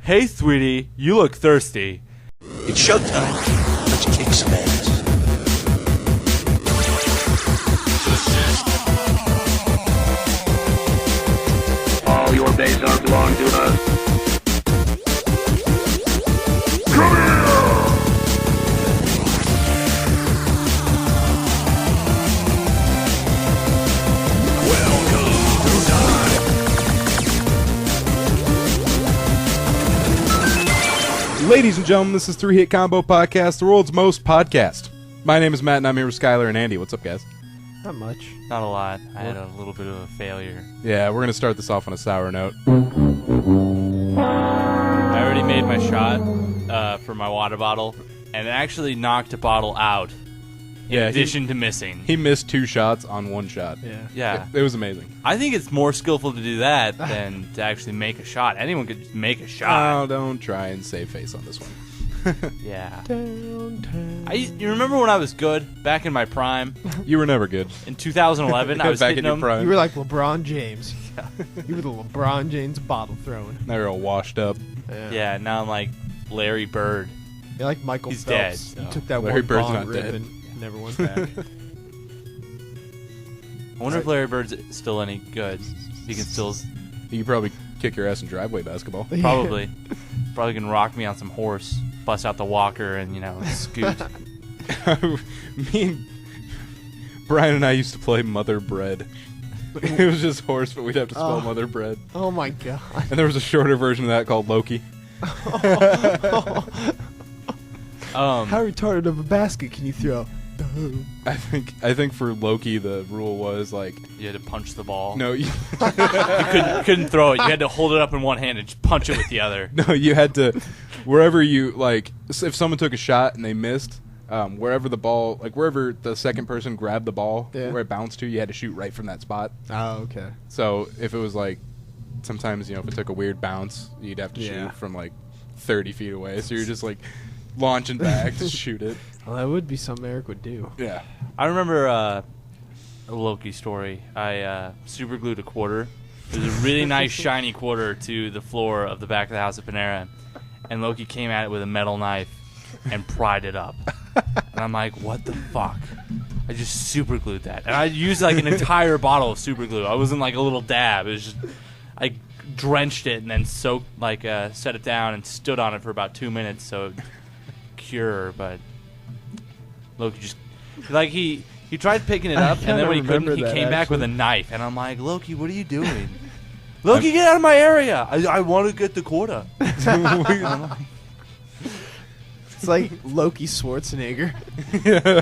Hey, sweetie, you look thirsty. It's showtime. Let's kick some ass. All your days are belong to us. Come here! Ladies and gentlemen, this is Three Hit Combo Podcast, the world's most podcast. My name is Matt, and I'm here with Skyler and Andy. What's up, guys? Not much. Not a lot. I had a little bit of a failure. Yeah, we're going to start this off on a sour note. I already made my shot for my water bottle, and it actually knocked a bottle out. In addition to missing. He missed 2 shots on 1 shot. Yeah. It was amazing. I think it's more skillful to do that than to actually make a shot. Anyone could just make a shot. Oh, don't try and save face on this one. Yeah. You remember when I was good, back in my prime? You were never good. In 2011, I was back hitting in your them. prime. You were like LeBron James. You were the LeBron James bottle throwing. Now you're all washed up. Yeah, now I'm like Larry Bird. You're like Michael He's Phelps. dead. You took that Larry one Bird's bong not rip dead. and never went back. I wonder if Larry Bird's still any good. He can still... You could probably kick your ass in driveway basketball. Probably. Probably can rock me on some horse, bust out the walker, and, scoot. Me and Brian and I used to play Mother Bread. It was just horse, but we'd have to spell Mother Bread. Oh my god. And there was a shorter version of that called Loki. How retarded of a basket can you throw? I think for Loki the rule was like You had to punch the ball. no you, You couldn't throw it. You had to hold it up in one hand and just punch it with the other. no you had to wherever you like if someone took a shot and they missed wherever the ball like wherever the second person grabbed the ball where it bounced to you had to shoot right from that spot. Oh, okay. So if it was like sometimes if it took a weird bounce you'd have to shoot from like 30 feet away, so you're just like launching back to shoot it. Well, that would be something Eric would do. Yeah. I remember a Loki story. I super glued a quarter. It was a really nice shiny quarter to the floor of the back of the house at Panera, and Loki came at it with a metal knife and pried it up. And I'm like, what the fuck? I just super glued that. And I used like an entire bottle of super glue. I wasn't like a little dab. It was just, I drenched it and then soaked, set it down and stood on it for about 2 minutes so it would cure, but Loki just, like, he tried picking it up, and then when he couldn't, he came back with a knife. And I'm like, Loki, what are you doing? Loki, get out of my area. I want to get the quarter. It's like Loki Schwarzenegger. Yeah,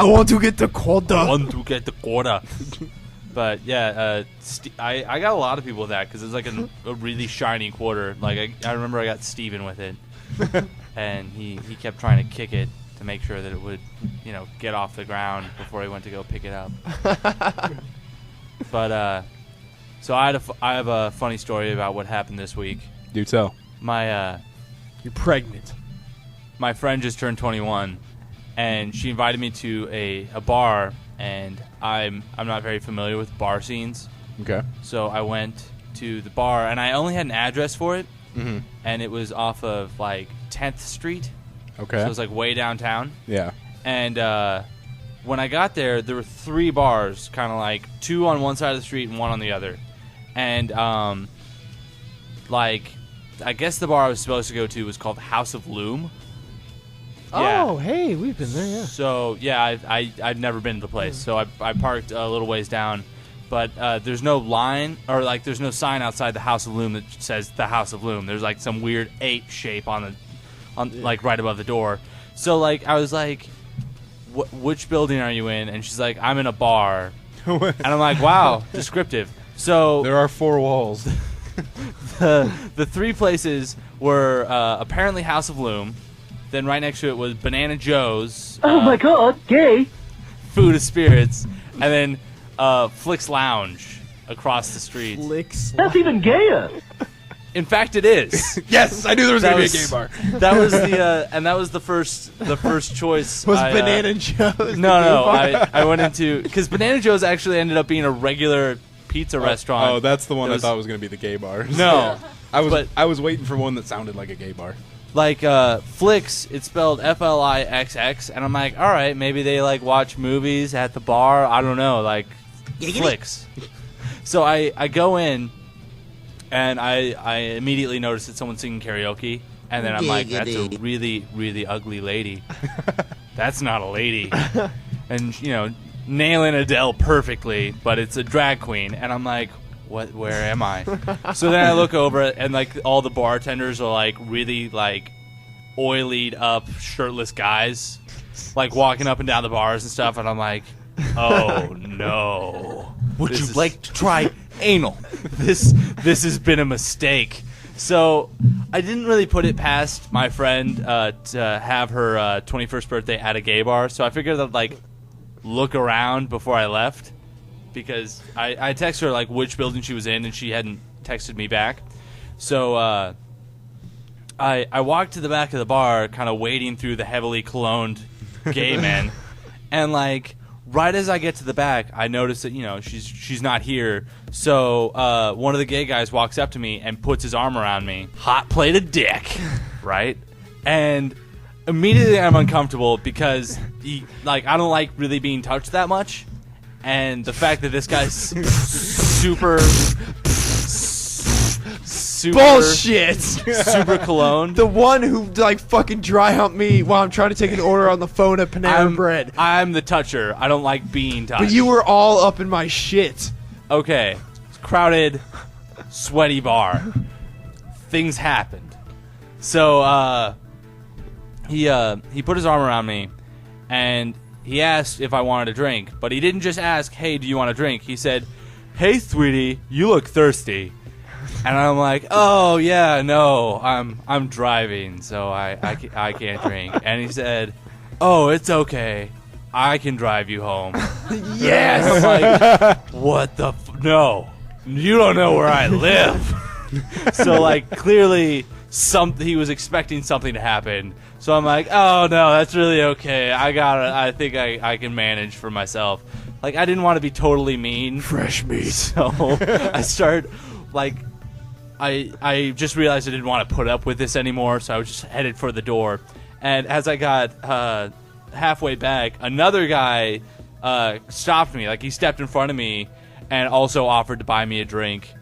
I want to get the quarter. I want to get the quarter. But, yeah, I got a lot of people with that because it's like a really shiny quarter. Like, I remember I got Steven with it, and he kept trying to kick it to make sure that it would, get off the ground before he went to go pick it up. But, so I have a funny story about what happened this week. Do tell. You're pregnant. My friend just turned 21, and she invited me to a bar, and I'm not very familiar with bar scenes. Okay. So I went to the bar, and I only had an address for it, and it was off of, 10th Street. Okay. So it was, way downtown. Yeah. And when I got there were 3 bars, kind of 2 on one side of the street and 1 on the other. And, I guess the bar I was supposed to go to was called House of Loom. Oh, hey, we've been there, yeah. So, yeah, I'd never been to the place. So I parked a little ways down. But there's no line, or there's no sign outside the House of Loom that says the House of Loom. There's some weird 8 shape on right above the door. So I was like, which building are you in? And she's like, I'm in a bar. And I'm like, wow, descriptive. So there are 4 walls. the 3 places were apparently House of Loom. Then right next to it was Banana Joe's. Oh my god, gay! Food of Spirits. And then Flick's Lounge across the street. That's even gayer! In fact, it is. Yes, I knew there was going to be a gay bar. That was the and that was the first choice. Was Banana Joe's? No. I went into because Banana Joe's actually ended up being a regular pizza restaurant. Oh, that's the one I thought was going to be the gay bar. No, I was waiting for one that sounded like a gay bar. Like Flix, it's spelled Flixx, and I'm like, all right, maybe they like watch movies at the bar. I don't know, like Flix. So I go in, and I immediately notice that someone's singing karaoke, and then I'm like, that's a really, really ugly lady. That's not a lady. And, you know, nailing Adele perfectly, but it's a drag queen. And I'm like, what? Where am I? So then I look over, and, like, all the bartenders are, like, really, like, oilied up, shirtless guys, like, walking up and down the bars and stuff. And I'm like, oh, no. Would you like to try anal? This has been a mistake. So I didn't really put it past my friend to have her 21st birthday at a gay bar. So I figured I'd like look around before I left, because I texted her like which building she was in, and she hadn't texted me back. So I walked to the back of the bar, kind of wading through the heavily cologned gay men, and like right as I get to the back, I notice that, you know, she's not here. So one of the gay guys walks up to me and puts his arm around me. Hot plate of dick, right? And immediately I'm uncomfortable because I don't like really being touched that much. And the fact that this guy's super Bullshit. super cologne. The one who like fucking dry humped me while I'm trying to take an order on the phone at Panera Bread. I'm the toucher. I don't like being touched. But you were all up in my shit. Okay. It's crowded, sweaty bar. Things happened. So he put his arm around me, and he asked if I wanted a drink. But he didn't just ask, hey, do you want a drink? He said, hey, sweetie, you look thirsty. And I'm like, oh yeah, no, I'm driving, so I can't drink. And he said, oh, it's okay, I can drive you home. Yes. And I'm like, what the no, you don't know where I live. So like clearly he was expecting something to happen. So I'm like, oh no, that's really okay. I think I can manage for myself. Like I didn't want to be totally mean. Fresh meat. So I start like. I just realized I didn't want to put up with this anymore, so I was just headed for the door. And as I got halfway back, another guy stopped me. Like, he stepped in front of me and also offered to buy me a drink.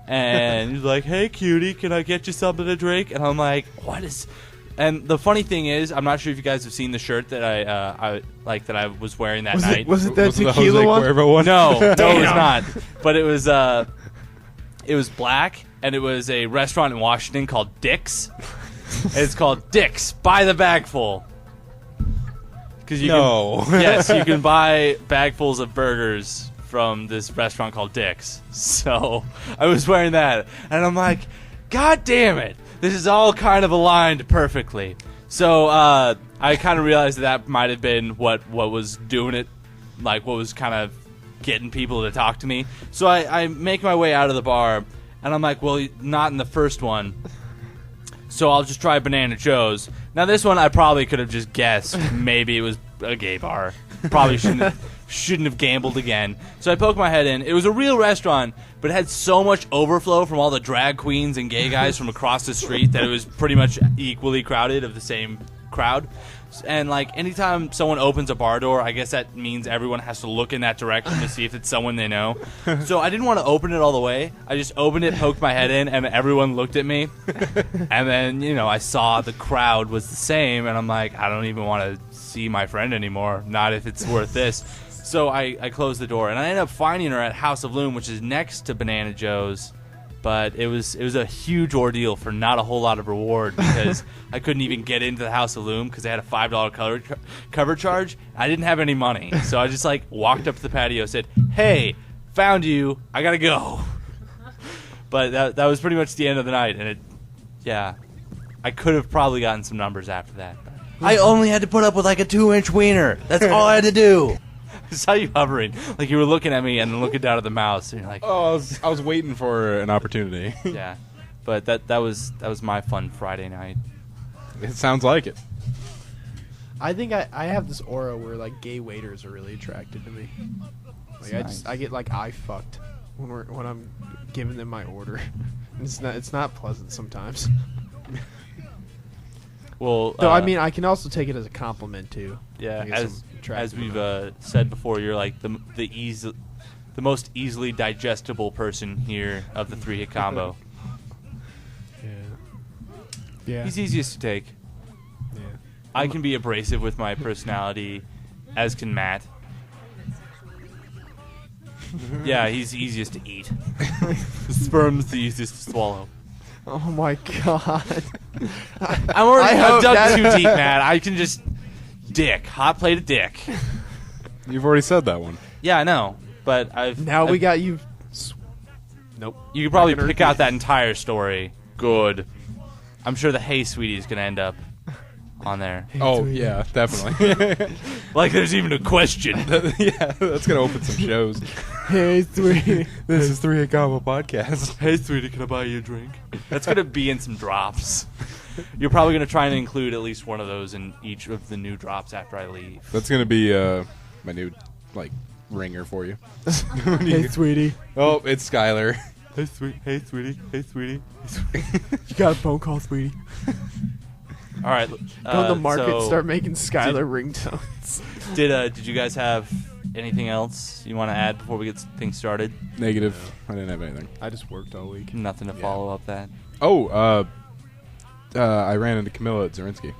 And he's like, hey, cutie, can I get you something to drink? And I'm like, what is... And the funny thing is, I'm not sure if you guys have seen the shirt that I was wearing that night. Was it that Was it the tequila Jose one? Cuervo one? No, it was not. But it was black, and it was a restaurant in Washington called Dick's. It's called Dick's. Buy the bagful. Because yes, you can buy bagfuls of burgers from this restaurant called Dick's. So I was wearing that, and I'm like, God damn it, this is all kind of aligned perfectly. So I kind of realized that might have been what was doing it, like what was kind of getting people to talk to me. So I make my way out of the bar, and I'm like, well, not in the first one, so I'll just try Banana Joe's. Now this one I probably could have just guessed maybe it was a gay bar. Probably shouldn't have gambled again. So I poked my head in. It was a real restaurant, but it had so much overflow from all the drag queens and gay guys from across the street that it was pretty much equally crowded of the same crowd. And like anytime someone opens a bar door, I guess that means everyone has to look in that direction to see if it's someone they know. So I didn't want to open it all the way. I just opened it, poked my head in, and everyone looked at me. And then, you know, I saw the crowd was the same, and I'm like, I don't even want to see my friend anymore. Not if it's worth this. So I closed the door, and I ended up finding her at House of Loom, which is next to Banana Joe's. But it was a huge ordeal for not a whole lot of reward, because I couldn't even get into the House of Loom because they had a $5 cover charge. I didn't have any money, so I just like walked up to the patio, said, "Hey, found you. I gotta go." But that was pretty much the end of the night, and I could have probably gotten some numbers after that. I only had to put up with like a 2-inch wiener. That's all I had to do. I saw you hovering, like you were looking at me and then looking down at the mouse, and you're like, Oh, I was waiting for an opportunity. yeah. But that was my fun Friday night. It sounds like it. I think I have this aura where like gay waiters are really attracted to me. Like Nice. I get like eye fucked when I'm giving them my order. It's not pleasant sometimes. Well, Though I mean, I can also take it as a compliment too. yeah, I guess as I'm attracted we've to that. said before, you're like the most easily digestible person here of the 3-hit combo. Yeah. He's easiest to take. Yeah. I can be abrasive with my personality, as can Matt. Yeah, he's easiest to eat. Sperm's the easiest to swallow. Oh my god. I've dug that- too deep, Matt. I can just hot plate of dick. You've already said that one. Yeah, I know, but Now we got you. Nope. You could probably Not gonna pick out that entire story. Good. I'm sure the "Hey, sweetie" is gonna end up on there. Oh yeah, definitely. Like there's even a question. Yeah, that's gonna open some shows. Hey, sweetie. This is 3-Hit Combo Podcast. Hey, sweetie, can I buy you a drink? That's gonna be in some drops. You're probably gonna try and include at least one of those in each of the new drops after I leave. That's gonna be my new ringer for you. Hey, sweetie. Oh, it's Skyler. Hey, sweetie. Hey, sweetie. Hey, sweetie. You got a phone call, sweetie. All right. Go to the market, so start making Skyler ringtones. Did you guys have anything else you want to add before we get things started? Negative. I didn't have anything. I just worked all week. Nothing to follow up that. Oh, I ran into Camilla at Zarinsky.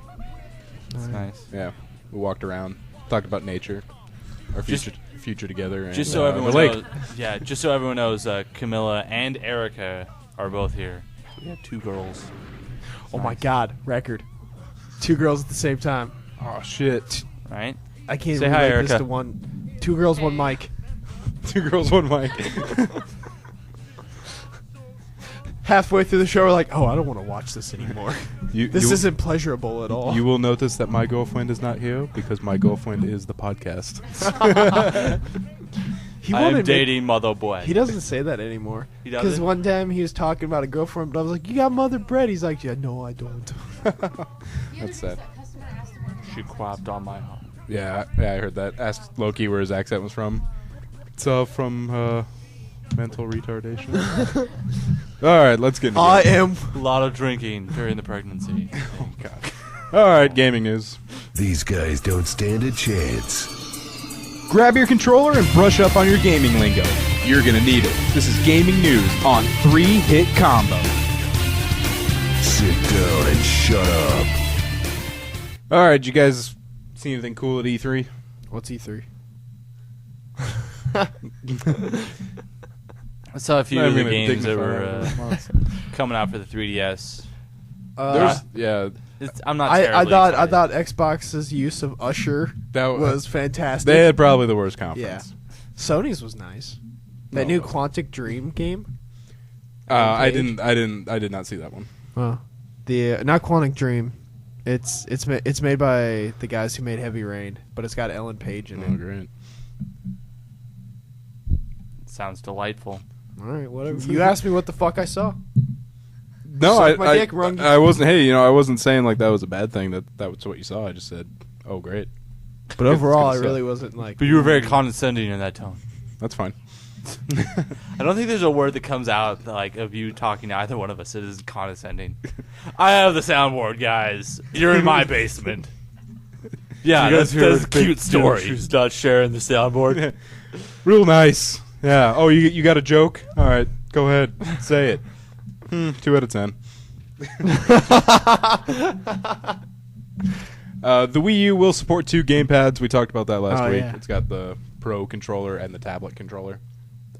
That's nice. Yeah, we walked around, talked about nature, our Just- future together. And, Just so everyone the lake. knows, just so everyone knows, Camilla and Erica are both here. We have 2 girls. Oh my god, record. 2 girls at the same time. Oh shit! Right? I can't Say hi, relate this Erica. to one. 2 girls, 1 mic. 2 girls, 1 mic. Halfway through the show, we're like, oh, I don't want to watch this anymore. This you, isn't pleasurable at all. You will notice that my girlfriend is not here because my girlfriend is the podcast. He I wanted am me- dating mother boy. He doesn't say that anymore. He Because doesn't? one time he was talking about a girlfriend, but I was like, you got mother bread? He's like, yeah, no, I don't. That's sad. She quapped on my heart. Yeah, I heard that. Asked Loki where his accent was from. It's from mental retardation. All right, let's get into I it. am. A lot of drinking during the pregnancy. Oh god. All right, gaming news. These guys don't stand a chance. Grab your controller and brush up on your gaming lingo. You're gonna need it. This is gaming news on 3-Hit Combo. Sit down and shut up. All right, you guys see anything cool at E3? What's E3? I saw a few Not of the even a games that dignified were response. coming out for the 3DS. There's yeah. I'm not. I terribly thought excited. Xbox's use of Usher That was fantastic. They had probably the worst yeah. conference. Sony's was nice. That No, new it wasn't. Quantic Dream game. I Page. did not see that one. Well, the not Quantic Dream. It's made by the guys who made Heavy Rain, but it's got Ellen Page in Oh, it. great. Sounds delightful. All right, whatever. You asked me what the fuck I saw. No, Suck my dick, Rungy. I wasn't. Hey, I wasn't saying like that was a bad thing. That was what you saw. I just said, oh, great. But overall, I It's good really stuff. wasn't like. But you were very condescending in that tone. That's fine. I don't think there's a word that comes out like of you talking to either one of us that isn't condescending. I have the soundboard, guys. You're in my basement. Yeah, that's a cute story. She's not sharing the soundboard. Real nice. Yeah. Oh, you got a joke? All right, go ahead, say it. 2 out of 10. The Wii U will support 2 gamepads. We talked about that last Oh, week. yeah. It's got the Pro controller and the tablet controller.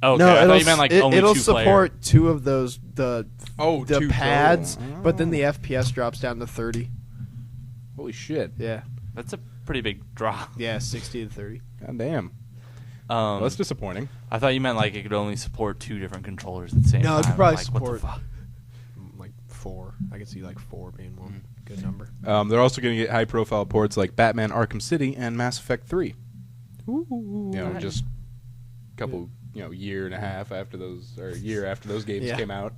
Okay, No, I it'll, thought you meant like only it'll 2 player. support 2 of those the Oh, 2 pads, total. but then the FPS drops down to 30. Holy shit! Yeah, That's a pretty big drop. yeah, 60 to 30. God damn. Well, That's disappointing. I thought you meant like it could only support 2 different controllers at the same time. No, it could probably Like, what the support fuck? like 4. I could see like 4 being one good number. They're also going to get high-profile ports like Batman: Arkham City and Mass Effect 3. Ooh, Just a couple, year and a half after those, or a year after those games Yeah. came out.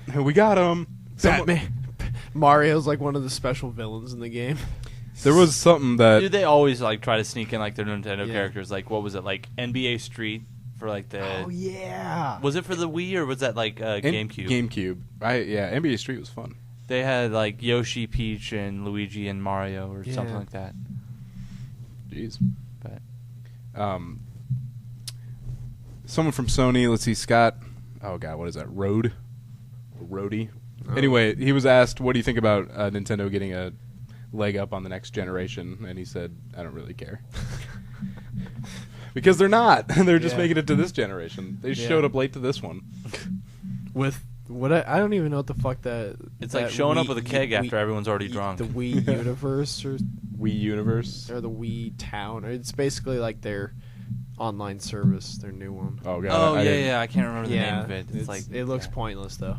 Yeah. We got them. Batman. Mario's like one of the special villains in the game. There was something that Dude, they always like try to sneak in like their Nintendo Yeah. characters. Like, what was it? Like NBA Street for like the. Oh yeah. Was it for the Wii or was that like GameCube? GameCube. NBA Street was fun. They had like Yoshi, Peach, and Luigi and Mario or something like that. Jeez. But someone from Sony. Let's see, Scott. Oh God, what is that? Roadie. Anyway, he was asked, "What do you think about Nintendo getting a leg up on the next generation?" And he said, "I don't really care." Because they're not. They're just making it to this generation. They showed up late to this one. With what I don't even know what the fuck that. it's that like showing up Wii- with a keg after Wii- everyone's already drunk. The Wii Universe or Wii Universe. the Wii Town. It's basically like their online service, their new one. Oh God. Oh I didn't- yeah. I can't remember the name of it. It's like it looks pointless though.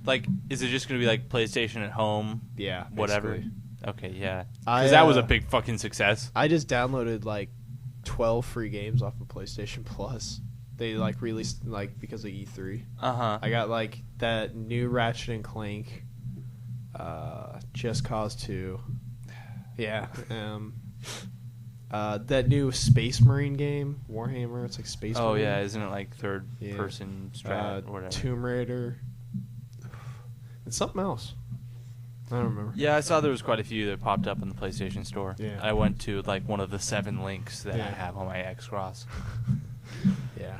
like, is it just gonna be like PlayStation at home? Yeah, Whatever. basically. Okay, yeah. I, Because that was a big fucking success. I just downloaded like 12 free games off of PlayStation Plus. They like released like because of E3. Uh-huh. I got like that new Ratchet and Clank, Just Cause 2. Yeah. That new Space Marine game, Warhammer. It's like Space Marine. Oh yeah, isn't it like third person strat or whatever? Tomb Raider. And something else. I don't remember. Yeah, I saw there was quite a few that popped up in the PlayStation Store. Yeah. I went to like one of the 7 links that I Yeah. have on my X-Cross. Yeah.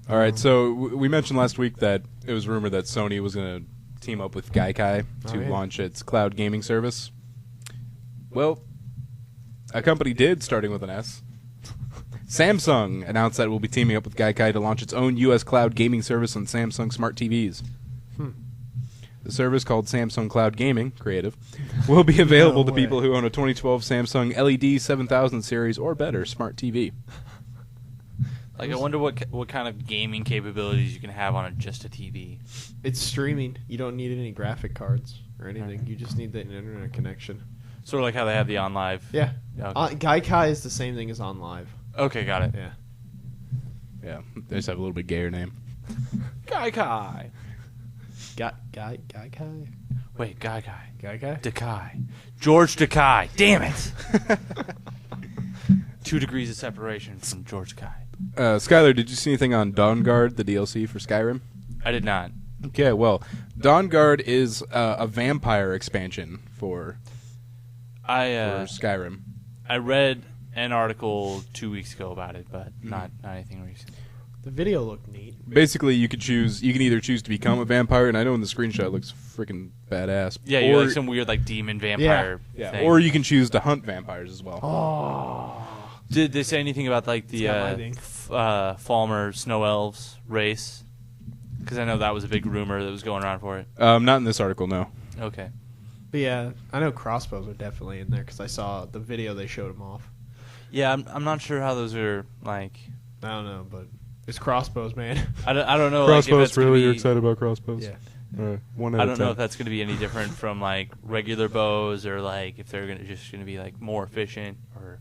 All right, so we mentioned last week that it was rumored that Sony was going to team up with Gaikai to launch its cloud gaming service. Well, a company did, starting with an S. Samsung announced that it will be teaming up with Gaikai to launch its own U.S. cloud gaming service on Samsung smart TVs. The service, called Samsung Cloud Gaming Creative, will be available to people who own a 2012 Samsung LED 7000 series or better smart TV. Like, I wonder what kind of gaming capabilities you can have on just a TV. It's streaming. You don't need any graphic cards or anything. You just need the internet connection. Sort of like how they have the OnLive. Yeah. Okay. Gaikai is the same thing as OnLive. Okay, got it. Yeah. Yeah, they just have a little bit gayer name. Gaikai. Gaikai? Wait, Gaikai. Gaikai? Dekai. George Dekai. Damn it. 2 degrees of separation from George Dekai. Skyler, did you see anything on Dawn Guard, the DLC for Skyrim? I did not. Okay, well, Dawn Guard is a vampire expansion for Skyrim. I read an article 2 weeks ago about it, but not anything recent. The video looked neat. Basically, you can either choose to become a vampire, and I know in the screenshot it looks freaking badass. Yeah, you're like some weird like demon vampire thing. Or you can choose to hunt vampires as well. Oh. Did they say anything about like the Falmer Snow Elves race? Because I know that was a big rumor that was going around for it. Not in this article, no. Okay. But yeah, I know crossbows are definitely in there because I saw the video they showed them off. Yeah, I'm not sure how those are like. I don't know, but it's crossbows, man. I don't know. Crossbows, like, if that's really? Be, You're excited about crossbows? Yeah. All right, 1 out I of don't 10. know if that's going to be any different from like regular bows or like if they're just going to be like more efficient or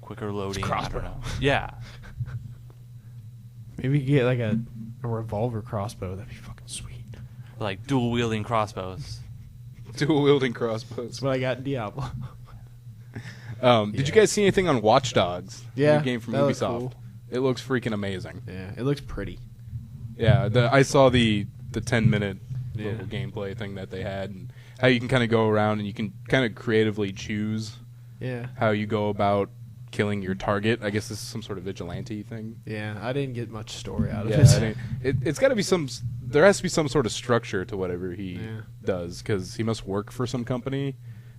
quicker loading. I don't know. Yeah. Maybe you get like a revolver crossbow. That'd be fucking sweet. Like dual wielding crossbows. Dual wielding crossbows. That's what I got in Diablo. Did you guys see anything on Watch Dogs? Yeah, New game from that looked Ubisoft. cool. It looks freaking amazing. Yeah, it looks pretty. Yeah, I saw the 10-minute little gameplay thing that they had, and how you can kind of go around and you can kind of creatively choose how you go about killing your target. I guess this is some sort of vigilante thing. Yeah, I didn't get much story out of it. It's got to be there has to be some sort of structure to whatever he does, because he must work for some company.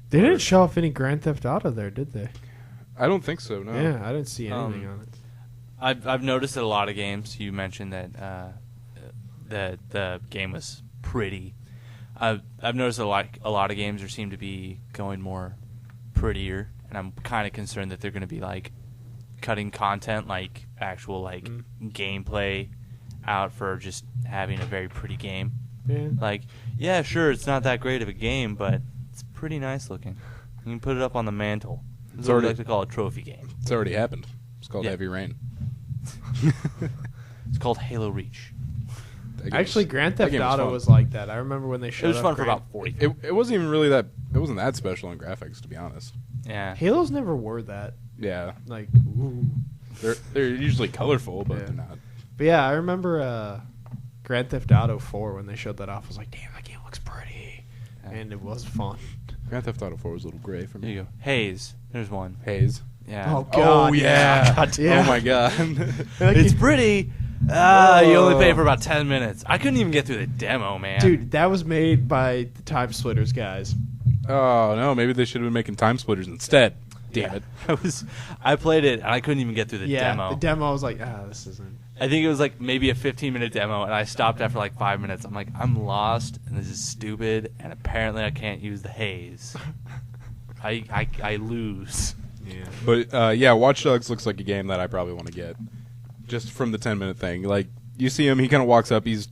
They didn't show off any Grand Theft Auto there, did they? I don't think so, no. Yeah, I didn't see anything on it. I've noticed that a lot of games. You mentioned that that the game was pretty. I've noticed a lot of games seem to be going more prettier, and I'm kind of concerned that they're going to be like cutting content, like actual like gameplay, out for just having a very pretty game. Yeah. Like, yeah, sure, it's not that great of a game, but it's pretty nice looking. You can put it up on the mantle. It's what we like to call a trophy game. It's already happened. It's called Heavy Rain. It's called Halo Reach. Actually, Grand Theft Auto was like that. I remember when they showed it was fun for about 40. It wasn't even really that. It wasn't that special in graphics, to be honest. Yeah. Halos never were that. Yeah, Like, ooh. they're usually colorful, but Yeah. they're not. But yeah, I remember Grand Theft Auto 4 when they showed that off. I was like, damn, that game looks pretty. And it was fun. Grand Theft Auto 4 was a little gray for There me. you go. Haze. There's one. Haze. Yeah. Oh, God. Oh yeah. God Yeah. Oh my god. It's pretty. You only pay for about 10 minutes. I couldn't even get through the demo, man. Dude, that was made by the Time Splitters guys. Oh no, maybe they should have been making Time Splitters instead. Damn it. I played it and I couldn't even get through the demo. The demo, I was like, this isn't. I think it was like maybe a 15-minute demo, and I stopped after like 5 minutes. I'm like, I'm lost, and this is stupid, and apparently I can't use the haze. I lose. Yeah. But yeah, Watch Dogs looks like a game that I probably want to get, just from the 10-minute thing. Like you see him, he kind of walks up, he's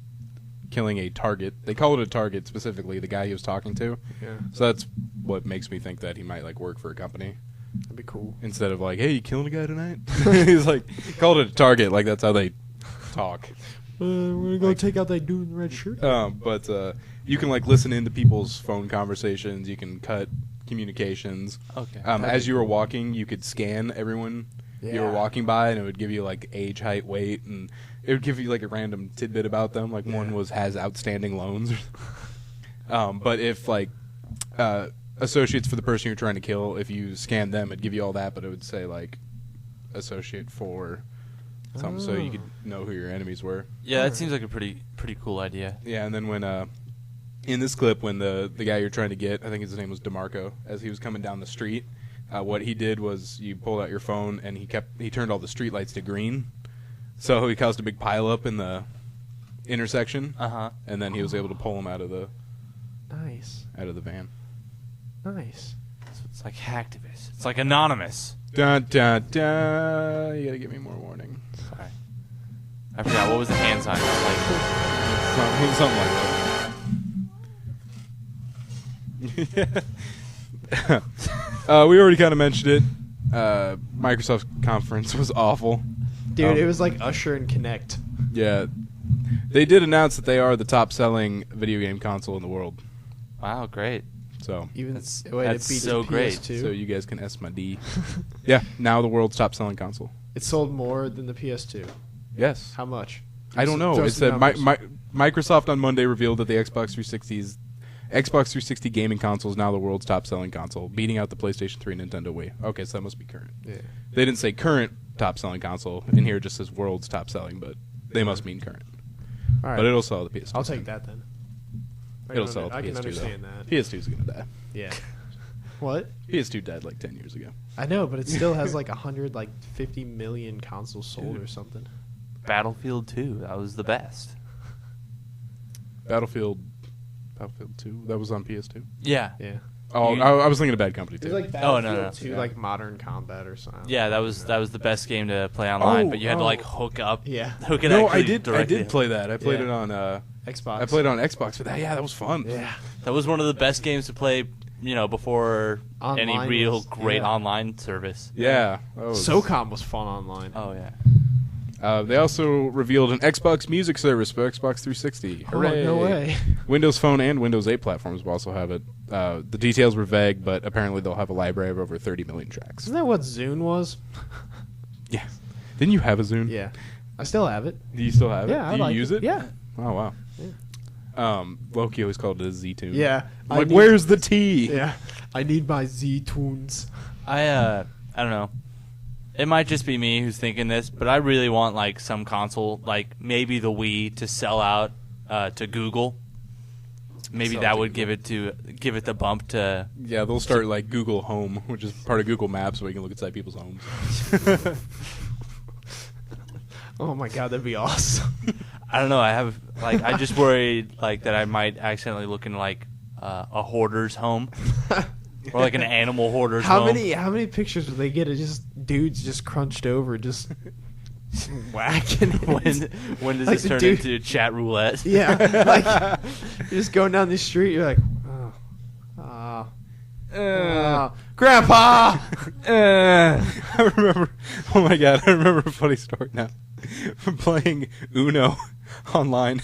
killing a target. They call it a target specifically, the guy he was talking to. Yeah. So that's what makes me think that he might like work for a company. That'd be cool. Instead of like, hey, you killing a guy tonight? He's like, called it a target. Like that's how they talk. We're gonna go take out that dude in the red shirt. But you can like listen into people's phone conversations. You can cut communications. Okay. As you were walking, you could scan everyone you were Yeah. walking by, and it would give you like age, height, weight, and it would give you like a random tidbit about them. Like one has outstanding loans. But if like associates for the person you're trying to kill, if you scan them, it'd give you all that, but it would say like associate for something, so you could know who your enemies were. Yeah, that seems like a pretty cool idea. Yeah, and then when in this clip, when the guy you're trying to get, I think his name was DeMarco, as he was coming down the street, what he did was you pulled out your phone and he turned all the street lights to green, so he caused a big pile up in the intersection, and then he was able to pull him out of the van. Nice. So it's like hacktivist. It's like anonymous. Dun dun dun! You gotta give me more warning. Sorry. I forgot what was the hand sign. Something like that. We already kind of mentioned it. Microsoft's conference was awful. Dude, it was like Usher and Kinect. Yeah. They did announce that they are the top-selling video game console in the world. Wow, great. So Even That's it beat so the great. PS2. so you guys can S my D. Yeah, now the world's top-selling console. It sold more than the PS2. Yes. How much? I don't know. Throw It some said numbers. Microsoft on Monday revealed that the Xbox 360 gaming console is now the world's top-selling console, beating out the PlayStation 3 and Nintendo Wii. Okay, so that must be current. Yeah. They didn't say current top-selling console. In here it just says world's top-selling, but they must mean current. All right. But it'll sell the PS2. I'll take that then. It'll sell the I PS2, can understand though. that. PS2's going to die. Yeah. What? PS2 died like 10 years ago. I know, but it still has like 150 million consoles sold or something. Battlefield 2. That was the best. Battlefield 2, that was on PS2. Yeah. Yeah. Oh, I was thinking of Bad Company too. It was like Oh, no, Battlefield no. 2, like Modern Combat or something. Yeah, that was the best game to play online, Oh, but you had to like hook up. Yeah. Hook it No, actually I directly. did play that. I played Yeah. it on Xbox. I played it on Xbox for that. Yeah, that was fun. Yeah. That was one of the best games to play, before any Online real was- great yeah. online service. Yeah. that was- SOCOM was fun online. Oh yeah. They also revealed an Xbox Music service for Xbox 360. Oh, Hooray! no way. Windows Phone and Windows 8 platforms will also have it. The details were vague, but apparently they'll have a library of over 30 million tracks. Isn't that what Zune was? Yeah. Didn't you have a Zune? Yeah. I still have it. Do you still have it? Yeah, I Do you like use it. it? Yeah. Oh, wow. Loki always called it a Z-tune. Yeah. I'm like, where's the T? Yeah. I need my Z-Tunes. I don't know. It might just be me who's thinking this, but I really want like some console, like maybe the Wii, to sell out to Google. Maybe Sell that to would give it the bump to. Yeah, they'll start like Google Home, which is part of Google Maps, so you can look inside people's homes. Oh my god, that'd be awesome. I don't know. I just worried like that I might accidentally look into like a hoarder's home or like an animal hoarder's How home. many pictures would they get of just dudes just crunched over, just whacking it? When does Like this the turn dude- into chat roulette? Yeah, like you're just going down the street, you're like, Grandpa. I remember. Oh my god! I remember a funny story now. From playing Uno online.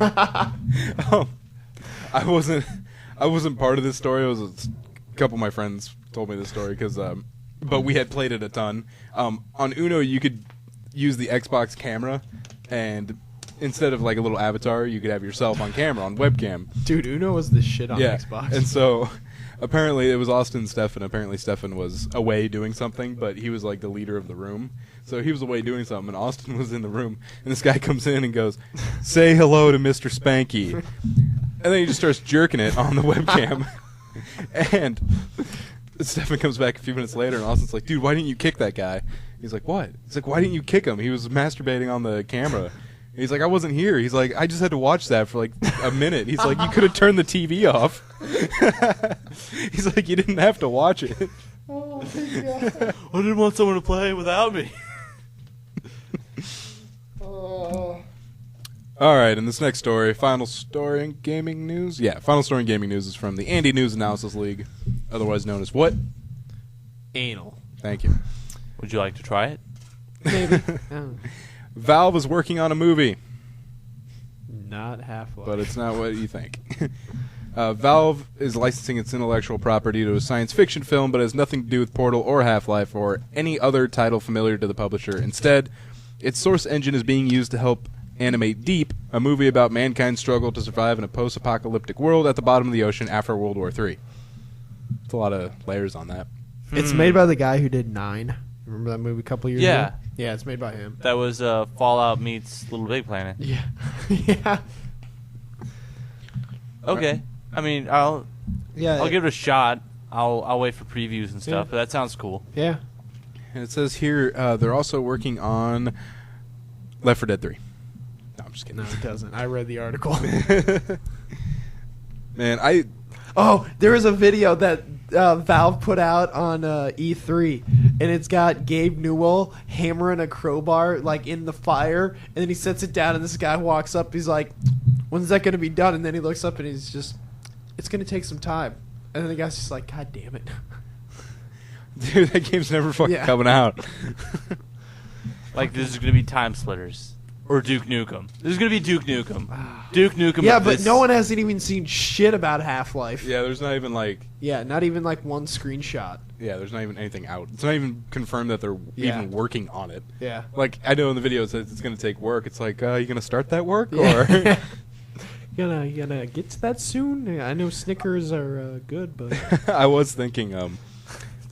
I wasn't part of this story. It was a couple of my friends told me this story because but we had played it a ton. On Uno, you could use the Xbox camera, and instead of like a little avatar, you could have yourself on camera, on webcam. Dude, Uno was the shit on Yeah, Xbox. and so apparently it was Austin and Stefan. Apparently Stefan was away doing something, but he was like the leader of the room. So he was away doing something, and Austin was in the room, and this guy comes in and goes, "Say hello to Mr. Spanky," and then he just starts jerking it on the webcam, and Stefan comes back a few minutes later, and Austin's like, "Dude, why didn't you kick that guy?" He's like, "What?" He's like, "Why didn't you kick him? He was masturbating on the camera." He's like, "I wasn't here." He's like, "I just had to watch that for like a minute." He's like, "You could have turned the TV off." He's like, "You didn't have to watch it." I didn't want someone to play without me. All right, and this next story, final story in gaming news. Yeah, final story in gaming news is from the Andy News Analysis League, otherwise known as what? Anal. Thank you. Would you like to try it? Maybe. Oh. Valve is working on a movie, Not Half-Life. but it's not what you think. Valve is licensing its intellectual property to a science fiction film, but has nothing to do with Portal or Half-Life or any other title familiar to the publisher. Instead, its source engine is being used to help animate Deep, a movie about mankind's struggle to survive in a post-apocalyptic world at the bottom of the ocean after World War III. It's a lot of layers on that. It's made by the guy who did 9. Remember that movie a couple years Yeah. ago? Yeah, it's made by him. That was Fallout meets Little Big Planet. Yeah. Yeah. Okay. I mean, I'll Yeah. give it a shot. I'll wait for previews and stuff. Yeah. But that sounds cool. Yeah. And it says here they're also working on Left 4 Dead 3. No, I'm just kidding. No, it doesn't. I read the article. Man, Oh, there was a video that Valve put out on E3, and it's got Gabe Newell hammering a crowbar like in the fire, and then he sets it down, and this guy walks up. He's like, "When's that going to be done?" And then he looks up, and he's just, "It's going to take some time." And then the guy's just like, "God damn it!" dude, that game's never fucking Yeah. coming out. Like, this is going to be Time Splitters. Or Duke Nukem. This is going to be Duke Nukem. Duke Nukem. Yeah, of but this- no one hasn't even seen shit about Half-Life. Yeah, there's not even like Not even like one screenshot. there's not even anything out. It's not even confirmed that they're Yeah. even working on it. Yeah. Like I know in the video it says it's going to take work. It's like, you going to start that work Yeah. or You gonna get to that soon? Yeah, I know Snickers are good, but I was thinking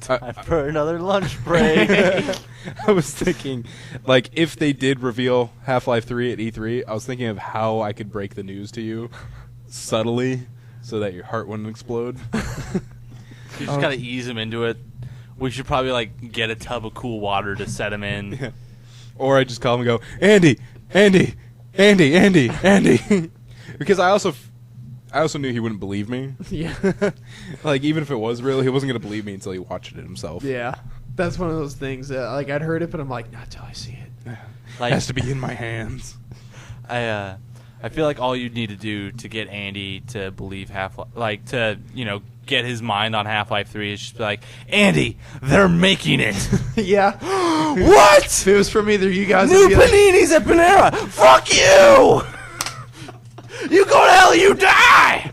Time for another lunch break. I was thinking like if they did reveal Half-Life 3 at E3, I was thinking of how I could break the news to you subtly so that your heart wouldn't explode. You just got to ease him into it. We should probably, like, get a tub of cool water to set him in. Yeah. Or I just call him and go, Andy, Andy, Andy, Andy, Andy. Because I also knew he wouldn't believe me. yeah. Like, even if it was real, he wasn't going to believe me until he watched it himself. Yeah, that's one of those things that, like, I'd heard it, but I'm like, not till I see it. It Like, has to be in my hands. I feel like all you need to do to get Andy to believe Half-Life, like, to, get his mind on Half-Life 3 is just be like, Andy, they're making it. Yeah. What? If it was from either you guys, New I'd be like, paninis at Panera. Fuck you. You go to hell, you die.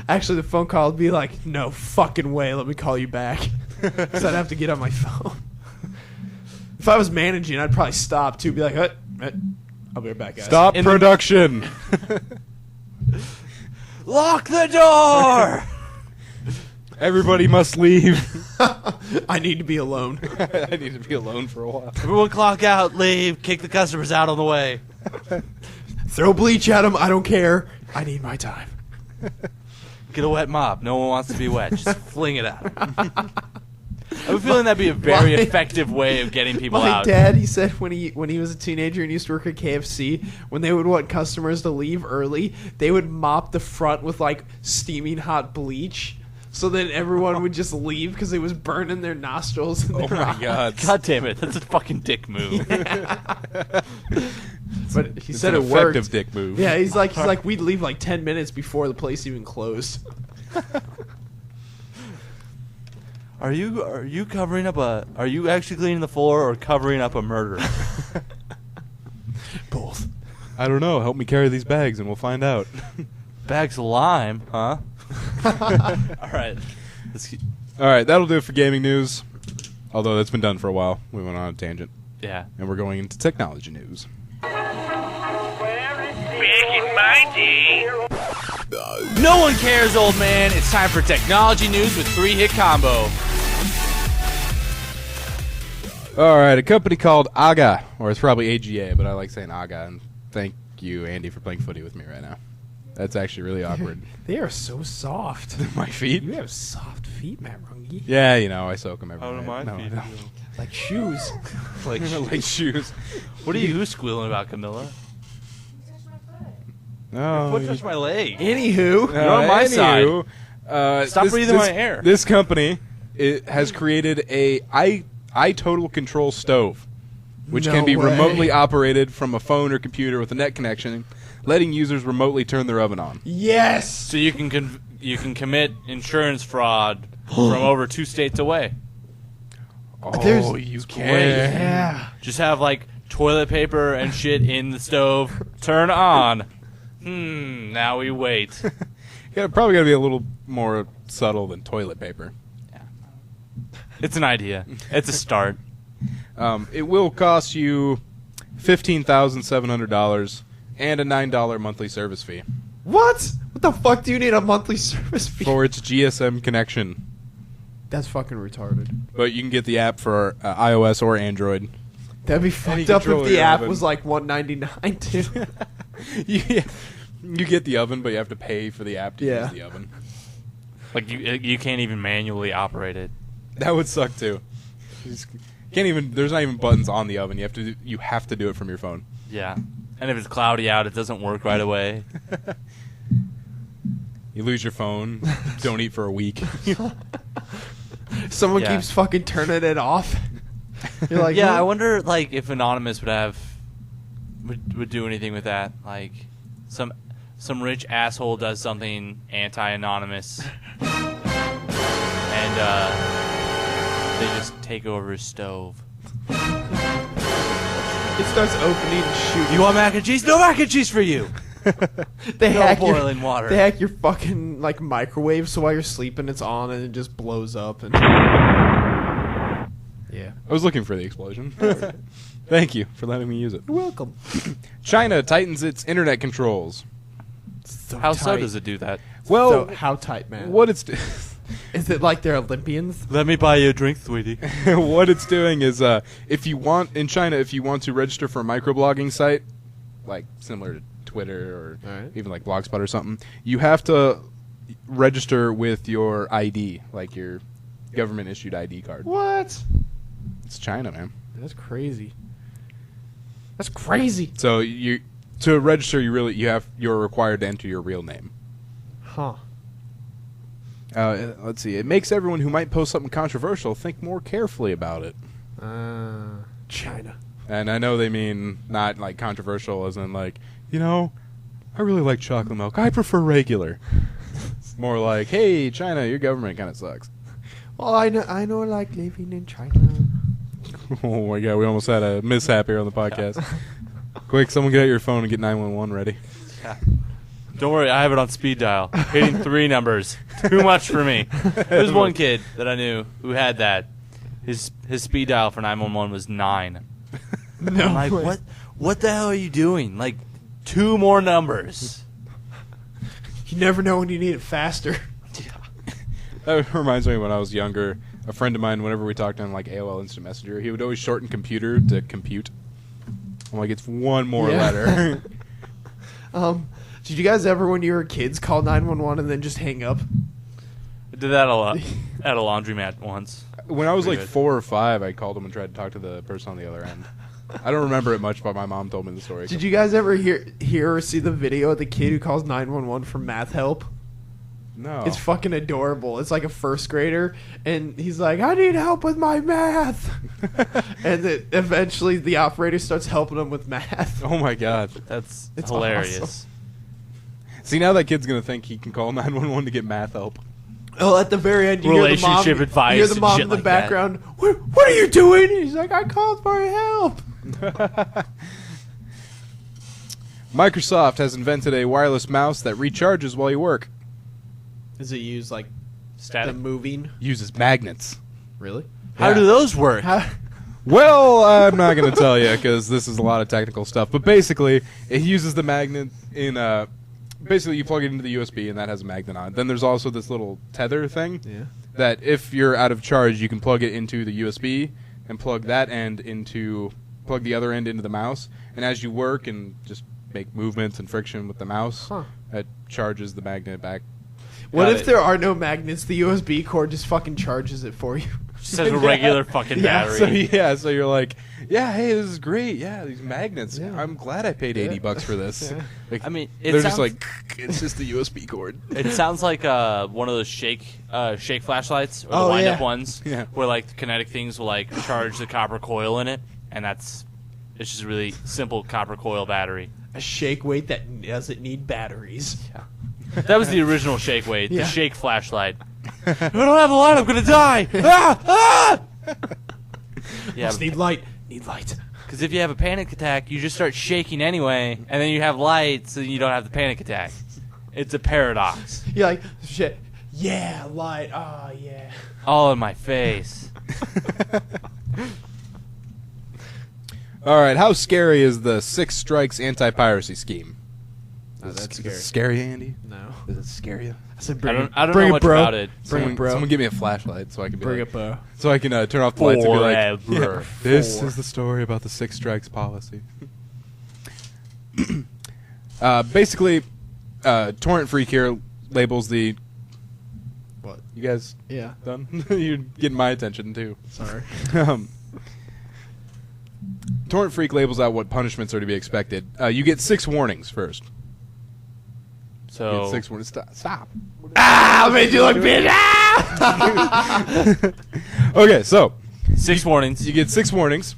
actually, the phone call would be like, no fucking way, let me call you back. Because I'd have to get on my phone. If I was managing, I'd probably stop, too. Be like, I'll be right back, guys. Stop In production. Lock the door. Everybody must leave. I need to be alone. I need to be alone for a while. Everyone clock out, leave, kick the customers out on the way. Throw bleach at him, I don't care. I need my time. Get a wet mop. No one wants to be wet. Just fling it out. I have a feeling that'd be a very effective way of getting people My out. dad, he said when he was a teenager and used to work at KFC, when they would want customers to leave early, they would mop the front with like steaming hot bleach, so that everyone would just leave because it was burning their nostrils. And Oh their my eyes. god. God damn it. That's a fucking dick move. But he It's said an it worked. effective dick move. Yeah, he's like we'd leave like 10 minutes before the place even closed. Are you covering up are you actually cleaning the floor or covering up a murder? Both. I don't know. Help me carry these bags and we'll find out. Bags of lime, huh? All right. All right, that'll do it for gaming news. Although that's been done for a while. We went on a tangent. Yeah. And we're going into technology news. No one cares, old man. It's time for technology news with 3-hit combo. All right, a company called AGA, or it's probably AGA, but I like saying AGA. And thank you, Andy, for playing footy with me right now. That's actually really awkward. They are so soft. My feet? You have soft feet, Matt Runge. Yeah, you know, I soak them every How do night. my feet feel? Like shoes. Like, like shoes. what are you squealing about, Camilla? No, What touched my leg? Anywho. You're on my side. Stop breathing my hair. This company has created a eye total control stove, which No can be way. remotely operated from a phone or computer with a net connection, letting users remotely turn their oven on. Yes. So you can commit insurance fraud from over 2 states away. Oh, you can. Yeah. Just have like toilet paper and shit in the stove. Turn on. Now we wait. Probably got to be a little more subtle than toilet paper. It's an idea. It's a start. It will cost you $15,700 and a $9 monthly service fee What? What the fuck do you need a monthly service fee? for its GSM connection. That's fucking retarded. But you can get the app for iOS or Android. That'd be Any fucked up control if of the your app oven. was like $199 too. You get the oven, but you have to pay for the app to Yeah. use the oven. Like you can't even manually operate it. That would suck too. Can't even. There's not even buttons on the oven. You have to do it from your phone. Yeah. And if it's cloudy out, it doesn't work right away. You lose your phone. Don't eat for a week. Someone Yeah. keeps fucking turning it off. You're like, Yeah, "Huh?" I wonder like if Anonymous would do anything with that. Like some rich asshole does something anti-anonymous, and they just take over his stove. It starts opening and shooting. You want mac and cheese? No mac and cheese for you. They No hack boiling water. They hack your fucking like microwave, so while you're sleeping, it's on and it just blows up. And yeah, I was looking for the explosion. Thank you for letting me use it. you're welcome. China tightens its internet controls. So How so tight. does it do that? Well, So how tight, man? what it's Is it like they're Olympians? Let me buy you a drink, sweetie. what it's doing is if you want in China, if you want to register for a microblogging site, like similar to Twitter or Alright. even like Blogspot or something, you have to register with your ID, like your government issued ID card. What? It's China, man. That's crazy. That's crazy. So to register, you're required to enter your real name. Huh. Let's see. It makes everyone who might post something controversial think more carefully about it. China. And I know they mean not like controversial as in like, I really like chocolate milk. I prefer regular. More like, hey, China, your government kind of sucks. Well, I know, like living in China. Oh my god, we almost had a mishap here on the podcast. Quick, someone get out your phone and get 911 ready. Don't worry, I have it on speed dial. Hitting 3 numbers. Too much for me. There's one kid that I knew who had that. His speed dial for 911 was 9. No. I'm like, what the hell are you doing? Like 2 more numbers. You never know when you need it faster. That reminds me when I was younger, a friend of mine, whenever we talked on like AOL Instant Messenger, he would always shorten computer to compute. I'm like, it's one more Yeah. letter. Did you guys ever, when you were kids, call 911 and then just hang up? I did that a lot at a laundromat once. When I was Pretty like good. 4 or 5, I called him and tried to talk to the person on the other end. I don't remember it much, but my mom told me the story. Did you guys ever hear or see the video of the kid who calls 911 for math help? No. It's fucking adorable. It's like a first grader, and he's like, I need help with my math. And then eventually the operator starts helping him with math. Oh my god. That's It's hilarious. awesome. See, now that kid's going to think he can call 911 to get math help. Oh, at the very end, you hear the mom, Relationship advice you hear the and mom shit in the like that. background. What are you doing? He's like, I called for help. Microsoft has invented a wireless mouse that recharges while you work. Is it used like Static. The moving. Uses magnets. Really? How do those work? Well, I'm not going to tell you because this is a lot of technical stuff. But basically, it uses the magnet in basically, you plug it into the USB, and that has a magnet on it. Then there's also this little tether thing that if you're out of charge, you can plug it into the USB and plug the other end into the mouse. And as you work and just make movements and friction with the mouse, it charges the magnet back. What if there are no magnets? The USB cord just fucking charges it for you. Just has a regular fucking battery. So you're like, hey, this is great. Yeah, these magnets. Yeah. I'm glad I paid $80 for this. Yeah. Like, I mean, they're just like, it's just the USB cord. It sounds like one of those shake flashlights, or the wind-up ones, where like the kinetic things will like charge the copper coil in it, and it's just a really simple copper coil battery. A shake weight that doesn't need batteries. Yeah. That was the original shake weight, the shake flashlight. I don't have a light, I'm gonna die! Yeah, Just need light. Need light. Because if you have a panic attack, you just start shaking anyway, and then you have light, so you don't have the panic attack. It's a paradox. You're like, shit. Yeah, light. Oh, yeah. All in my face. All right, how scary is the Six Strikes anti-piracy scheme? That's scary. Is it scary, Andy? No. Does it scare you? I said, I don't know bring much it, bro. about it. Someone give me a flashlight so I can be Bring like, it, bro. so I can turn off the lights and be like, Forever. this is the story about the Six Strikes policy. Basically, Torrent Freak here labels the... What? You guys Yeah. done? You're getting my attention, too. Sorry. Torrent Freak labels out what punishments are to be expected. You get 6 warnings first. You So get 6 warnings. Stop. I made you look big. Okay, so 6 warnings. you get 6 warnings.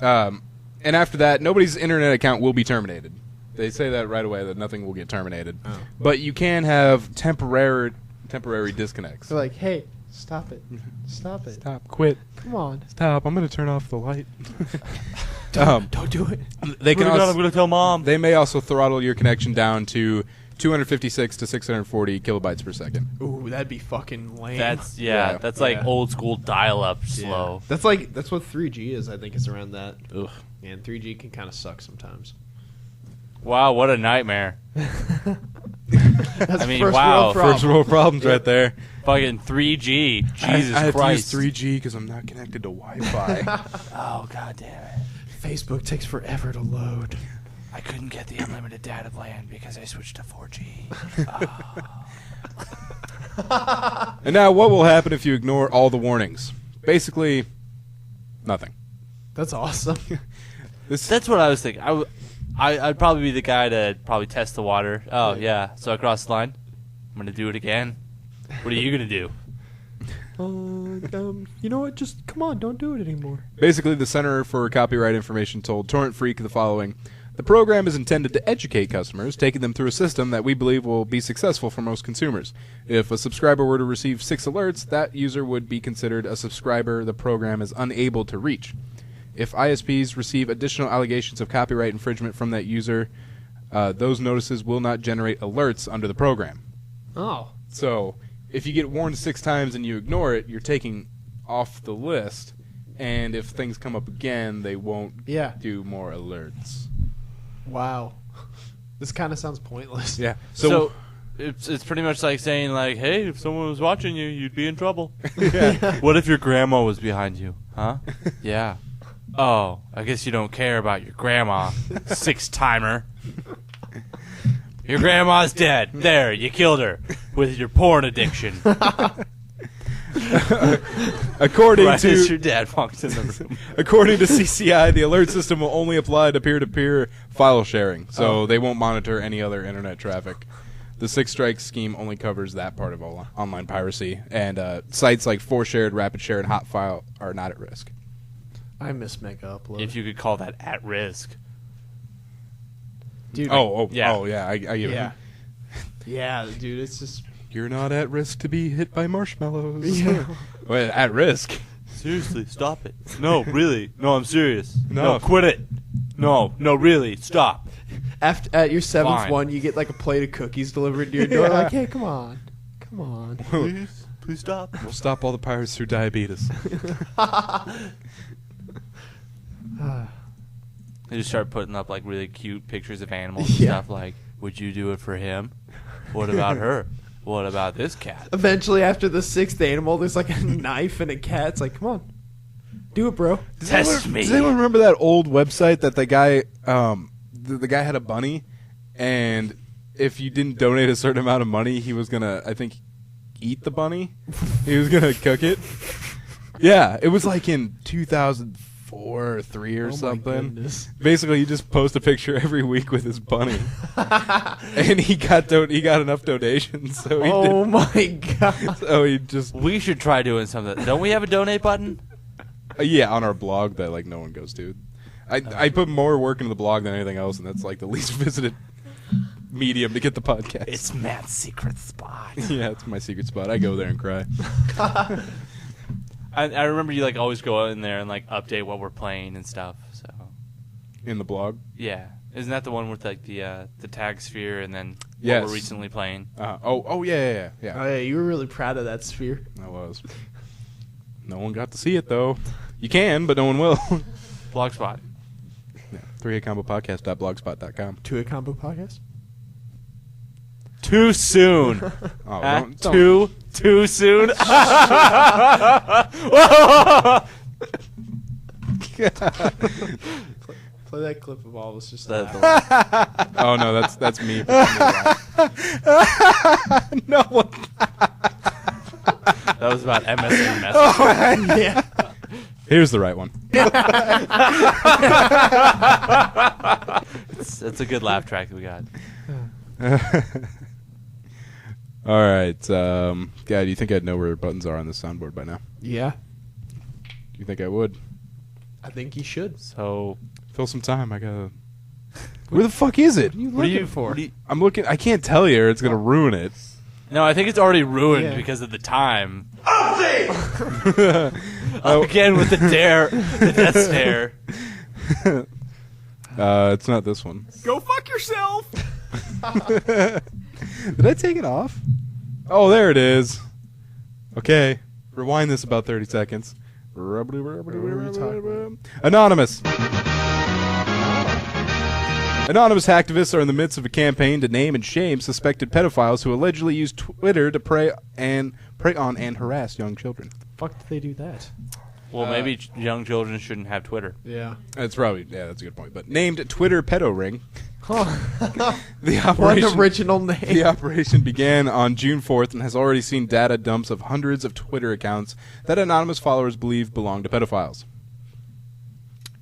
And after that, nobody's internet account will be terminated. They say that right away, that nothing will get terminated. Oh. But you can have temporary disconnects. They're like, hey, stop it. Stop it. Stop. Quit. Come on. Stop. I'm going to turn off the light. Don't do it. They can I'm also, going to tell Mom. they may also throttle your connection down to 256 to 640 kilobytes per second. Ooh, that'd be fucking lame. That's Yeah. that's like old school dial-up slow. That's what 3G is. I think it's around that. Ugh. And 3G can kind of suck sometimes. Wow, what a nightmare. That's I mean, first wow, world problem. First world problems right there. Fucking 3G. Jesus I have Christ. to use 3G because I'm not connected to Wi-Fi. Oh, god damn it. Facebook takes forever to load. I couldn't get the unlimited data plan because I switched to 4G. And now what will happen if you ignore all the warnings? Basically, nothing. That's awesome. That's what I was thinking. I'd probably be the guy to probably test the water. Oh, yeah. So I crossed the line. I'm going to do it again. What are you going to do? You know what? Just come on. Don't do it anymore. Basically, the Center for Copyright Information told Torrent Freak the following. The program is intended to educate customers, taking them through a system that we believe will be successful for most consumers. If a subscriber were to receive 6 alerts, that user would be considered a subscriber the program is unable to reach. If ISPs receive additional allegations of copyright infringement from that user, those notices will not generate alerts under the program. Oh. So, if you get warned 6 times and you ignore it, you're taking off the list, and if things come up again, they won't do more alerts. Wow. This kind of sounds pointless. Yeah. So it's pretty much like saying, like, hey, if someone was watching you, you'd be in trouble. What if your grandma was behind you? Huh? Yeah. Oh, I guess you don't care about your grandma, 6-timer. Your grandma's dead. There, you killed her with your porn addiction. According Right to as your dad walks in the room. According to CCI, the alert system will only apply to peer-to-peer file sharing, so they won't monitor any other internet traffic. The 6 Strikes scheme only covers that part of online piracy, and sites like 4Shared, RapidShare, and Hotfile are not at risk. I miss Mega Upload. If you could call that at risk. Dude, yeah. I get it. Yeah, dude, it's just... You're not at risk to be hit by marshmallows. Yeah. Well, at risk. Seriously, stop it. No, really. No, I'm serious. No. No, quit it. No, really, stop. At your 7th Fine. one, you get like a plate of cookies delivered to your door. Like, hey, come on. Come on. Please stop. We'll stop all the pirates through diabetes. They just start putting up like really cute pictures of animals and Yeah. stuff. Like, would you do it for him? What about her? What about this cat? Eventually, after the 6th animal, there's like a knife and a cat. It's like, come on. Do it, bro. Test me. Does anyone remember that old website that the guy, the guy had a bunny, and if you didn't donate a certain amount of money, he was gonna, I think, eat the bunny. He was gonna cook it. Yeah, it was like in 2004 or 3 or something. Goodness. Basically, you just post a picture every week with his bunny, and he got enough donations, so he Oh did. my god. So he just We should try doing something. Don't we have a donate button? yeah, on our blog that like no one goes to. I put more work into the blog than anything else, and that's like the least visited medium to get the podcast. It's Matt's secret spot. Yeah, it's my secret spot. I go there and cry. I remember you like always go in there and like update what we're playing and stuff. So In the blog. yeah, isn't that the one with like the tag sphere and then Yes. what we're recently playing? Yeah. Oh yeah, you were really proud of that sphere. I was. No one got to see it though. You can, but no one will. Blogspot. Yeah, 3AComboPodcast.blogspot.com. 2A Combo Podcast. Too soon. Oh, Huh? don't. Too soon. Play that clip of all of us just That's laughing. Oh no, that's me. No one. That was about MSN message. Yeah. Here's the right one. It's a good laugh track that we got. All right, guy. Do you think I'd know where buttons are on this soundboard by now? Yeah. Do you think I would? I think you should. So Fill some time. I gotta. Where the fuck is it? what are you for? I'm looking. I can't tell you. Or it's gonna ruin it. No, I think it's already ruined Yeah. because of the time. Oh. Again with the dare, the death stare. It's not this one. Go fuck yourself. Did I take it off? Oh, there it is. Okay. Rewind this about 30 seconds. Anonymous. Anonymous hacktivists are in the midst of a campaign to name and shame suspected pedophiles who allegedly use Twitter to prey on and harass young children. Fuck did they do that? Well, maybe young children shouldn't have Twitter. Yeah. That's probably that's a good point. But named Twitter Pedo Ring, Huh. the What operation an original name. The operation began on June 4th and has already seen data dumps of hundreds of Twitter accounts that anonymous followers believe belong to pedophiles.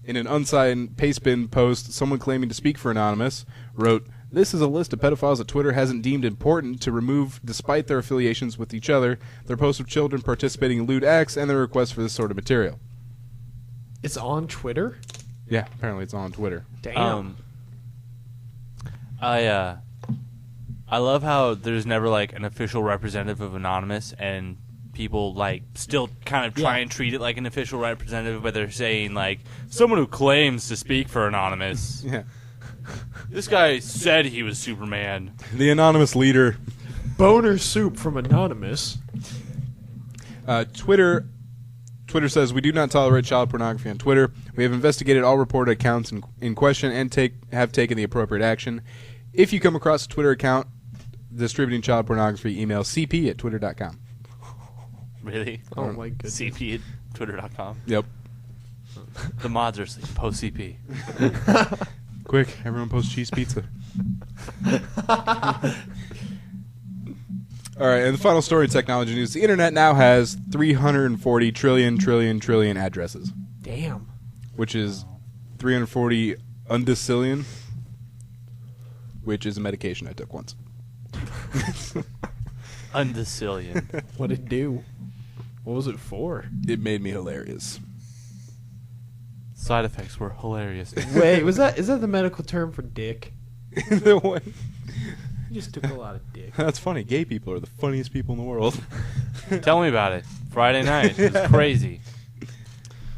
In an unsigned Pastebin post, someone claiming to speak for Anonymous wrote, "This is a list of pedophiles that Twitter hasn't deemed important to remove despite their affiliations with each other, their posts of children participating in lewd acts, and their requests for this sort of material." It's on Twitter? Yeah, apparently it's on Twitter. Damn. I love how there's never like an official representative of Anonymous, and people like still kind of try and treat it like an official representative, but they're saying like someone who claims to speak for Anonymous. Yeah. This guy said he was Superman. The anonymous leader. Boner soup from Anonymous. Twitter says, "We do not tolerate child pornography on Twitter. We have investigated all reported accounts in question and have taken the appropriate action. If you come across a Twitter account distributing child pornography, email cp@twitter.com. Really? Oh my goodness. CP at twitter.com. Yep. The mods are asleep. Post CP. Quick, everyone post cheese pizza. All right, and the final story in technology news. The internet now has 340 trillion addresses, Damn. which is 340 undecillion, which is a medication I took once. Undecillion. What'd it do? What was it for? It made me hilarious. Side effects were hilarious. Wait, is that the medical term for dick? The one- You just took a lot of dick. That's funny. Gay people are the funniest people in the world. Tell me about it. Friday night. It was crazy.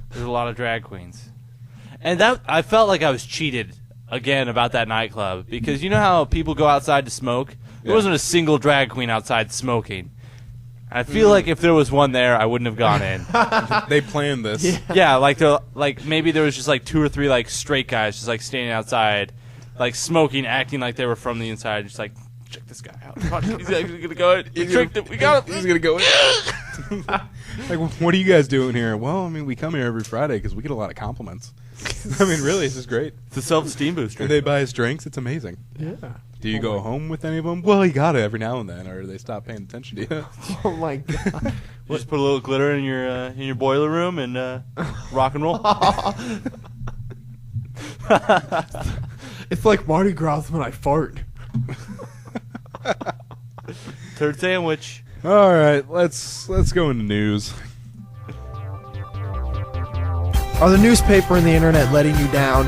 There's a lot of drag queens. And that I felt like I was cheated again about that nightclub, because you know how people go outside to smoke? There Yeah. wasn't a single drag queen outside smoking. I feel like if there was one there, I wouldn't have gone in. They planned this. Yeah, like maybe there was just like 2 or 3 like straight guys just like standing outside, like smoking, acting like they were from the inside, just like check this guy out. He's actually gonna go in. He tricked him. We got him. He's gonna go in. Like, what are you guys doing here? Well, I mean, we come here every Friday because we get a lot of compliments. I mean, really, this is great. It's a self-esteem booster. And they buy us drinks. It's amazing. Yeah. Do you go home with any of them? Well, you got it every now and then, or they stop paying attention to you. Oh my god. You just put a little glitter in your boiler room and rock and roll. It's like Mardi Gras when I fart. Turd sandwich. All right, let's go into news. Are the newspaper and the internet letting you down?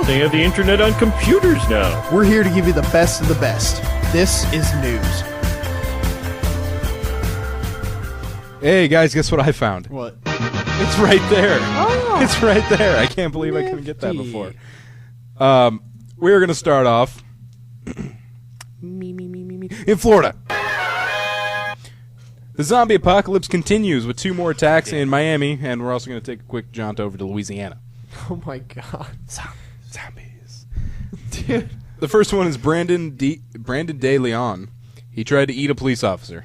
They have the internet on computers now. We're here to give you the best of the best. This is news. Hey guys, guess what I found? What? It's right there. Oh, It's right there. I can't believe I couldn't get that nifty. before. We're gonna start off in Florida. The zombie apocalypse continues with 2 more attacks in Miami, and we're also going to take a quick jaunt over to Louisiana. Oh my god. Zombies. Dude. The first one is Brandon De Leon. He tried to eat a police officer.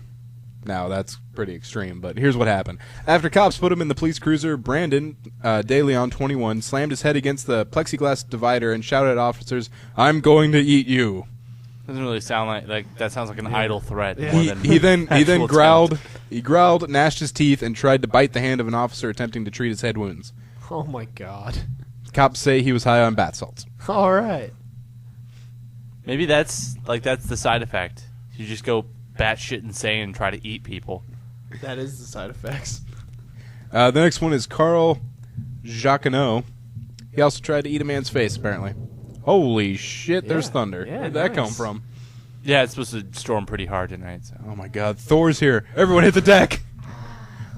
Now, that's pretty extreme, but here's what happened. After cops put him in the police cruiser, Brandon De Leon, 21, slammed his head against the plexiglass divider and shouted at officers, "I'm going to eat you." Doesn't really sound like that. Sounds like an idle threat. Yeah. More He, than he then actual growled. attempt. He growled, gnashed his teeth, and tried to bite the hand of an officer attempting to treat his head wounds. Oh my god. Cops say he was high on bath salts. All right. Maybe that's the side effect. You just go batshit insane and try to eat people. That is the side effects. The next one is Carl Jacquinot. He also tried to eat a man's face, apparently. Holy shit, there's Yeah. thunder. Yeah, Where'd that come nice. from? Yeah, it's supposed to storm pretty hard tonight. So. Oh my god, Thor's here. Everyone hit the deck.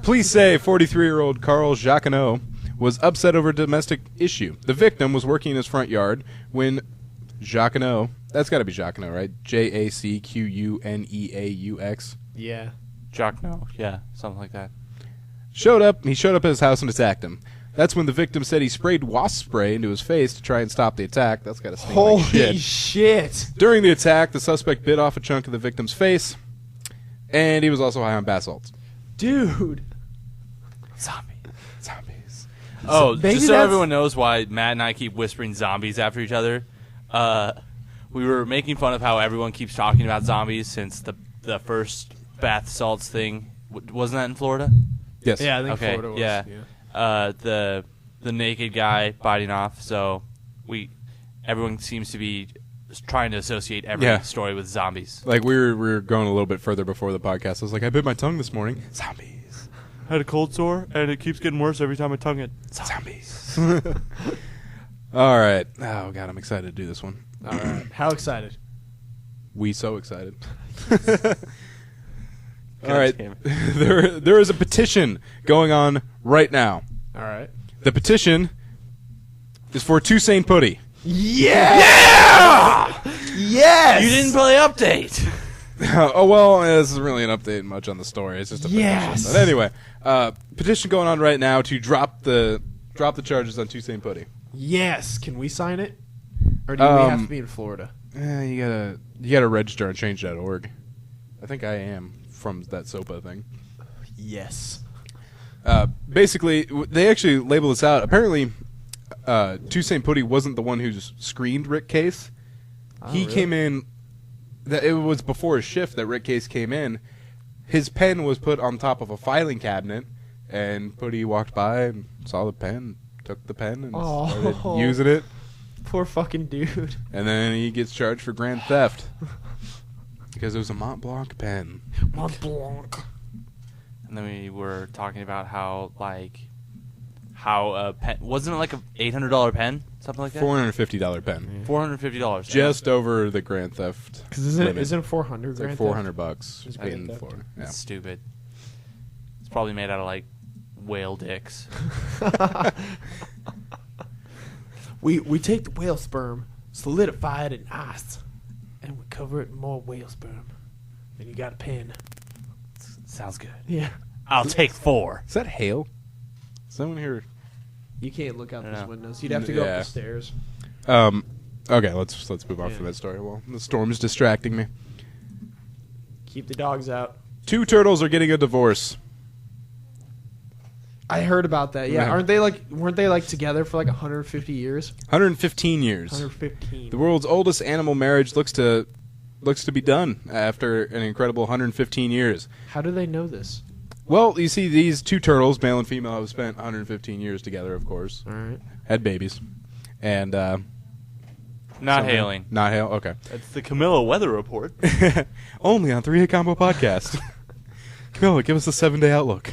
Police say 43-year-old Carl Jacquinot was upset over a domestic issue. The victim was working in his front yard when Jacquinot, that's got to be Jacquinot, right? Jacquneaux. Yeah. Jock, no, yeah, something like that. Showed up. He showed up at his house and attacked him. That's when the victim said he sprayed wasp spray into his face to try and stop the attack. That's got to sting Holy like shit. shit. During the attack, the suspect bit off a chunk of the victim's face, and he was also high on bath salts. Dude. Zombies. Oh, maybe just so that's- everyone knows why Matt and I keep whispering zombies after each other, we were making fun of how everyone keeps talking about zombies since the first bath salts thing. Wasn't that in Florida? Yes. Yeah, I think Okay, Florida was. yeah. The naked guy biting off, so everyone seems to be trying to associate every Yeah. story with zombies. Like, we were going a little bit further before the podcast. I was like, I bit my tongue this morning. Zombies. I had a cold sore, and it keeps getting worse every time I tongue it. Zombies. All right. Oh, God, I'm excited to do this one. All right. How excited? We so excited. All right. damn There is a petition going on right now. All right. The petition is for Toussaint Putty. Yeah! Yes! You didn't play update. Oh, well, this isn't really an update much on the story. It's just a petition. Yes. But anyway, petition going on right now to drop the charges on Toussaint Putty. Yes. Can we sign it? Or do we have to be in Florida? You gotta register on change.org. I think I am from that SOPA thing. Yes. Basically, they actually label this out. Apparently, Toussaint Putty wasn't the one who screened Rick Case. He really? came in. It was before his shift that Rick Case came in. His pen was put on top of a filing cabinet, and Putty walked by and saw the pen, took the pen, and started using it. Poor fucking dude. And then he gets charged for grand theft because it was a Mont Blanc pen. Mont Blanc. And then we were talking about how a pen wasn't it like a $800 pen, something like that. $450 pen, $450. just over the grand theft. Because isn't limit. it 400 It's like grand? $400 Just paid grand in theft. Florida. Yeah. That's stupid. It's probably made out of like whale dicks. We take the whale sperm, solidify it in ice, and we cover it in more whale sperm. Then you got a pen. Sounds good. Yeah. I'll take 4. Is that hail? Someone here. You can't look out I those know. windows. You'd have to go Yeah. up the stairs. Okay, let's move on from that story. Well, the storm's distracting me. Keep the dogs out. 2 turtles are getting a divorce. I heard about that. Yeah, Yeah. weren't they like together for like 150 years? 115 years. 115. The world's oldest animal marriage looks to be done after an incredible 115 years. How do they know this? Well, you see, these 2 turtles, male and female, have spent 115 years together, of course. All right. Had babies. And, Not hailing. Not hail? Okay. That's the Camilla weather report. Only on 3 Hit Combo Podcast. Camilla, give us a 7-day outlook.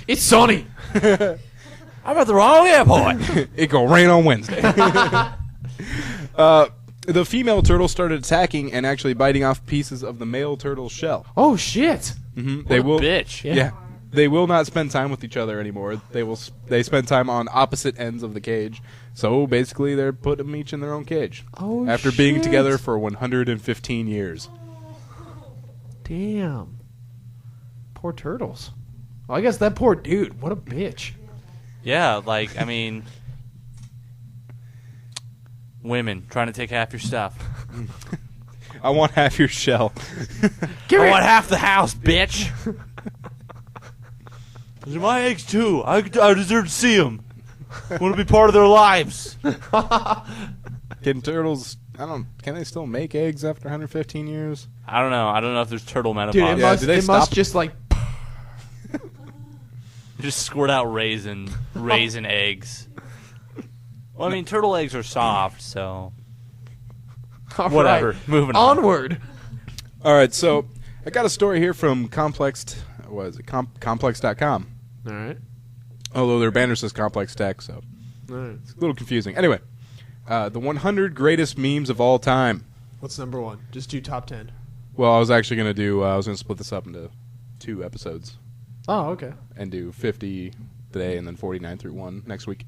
It's sunny. I'm at the wrong airport. It gonna rain on Wednesday. The female turtle started attacking and actually biting off pieces of the male turtle's shell. Oh shit. They will, bitch. yeah. They will not spend time with each other anymore. They spend time on opposite ends of the cage. So basically, they're putting them each in their own cage. Oh after being shit. together for 115 years. Damn. Poor turtles. Well, I guess that poor dude. What a bitch. Yeah, like, I mean, women trying to take half your stuff. I want half your shell. I want half the house, bitch. Those are my eggs, too. I deserve to see them. I want to be part of their lives. Can turtles? Can they still make eggs after 115 years? I don't know. I don't know if there's turtle menopause. Dude, Yeah, do they it must stop? just like. Just squirt out raisin eggs. Well, I mean, turtle eggs are soft, so All whatever. right. Moving on. Onward. All right, so I got a story here from Complex. What is it? Complex.com. All right. Although their banner says Complex Tech, so All right. it's a little confusing. Anyway, the 100 greatest memes of all time. What's number 1? Just do top 10. Well, I was actually going to do. I was going to split this up into 2 episodes Oh, okay. and do 50 today and then 49 through 1 next week.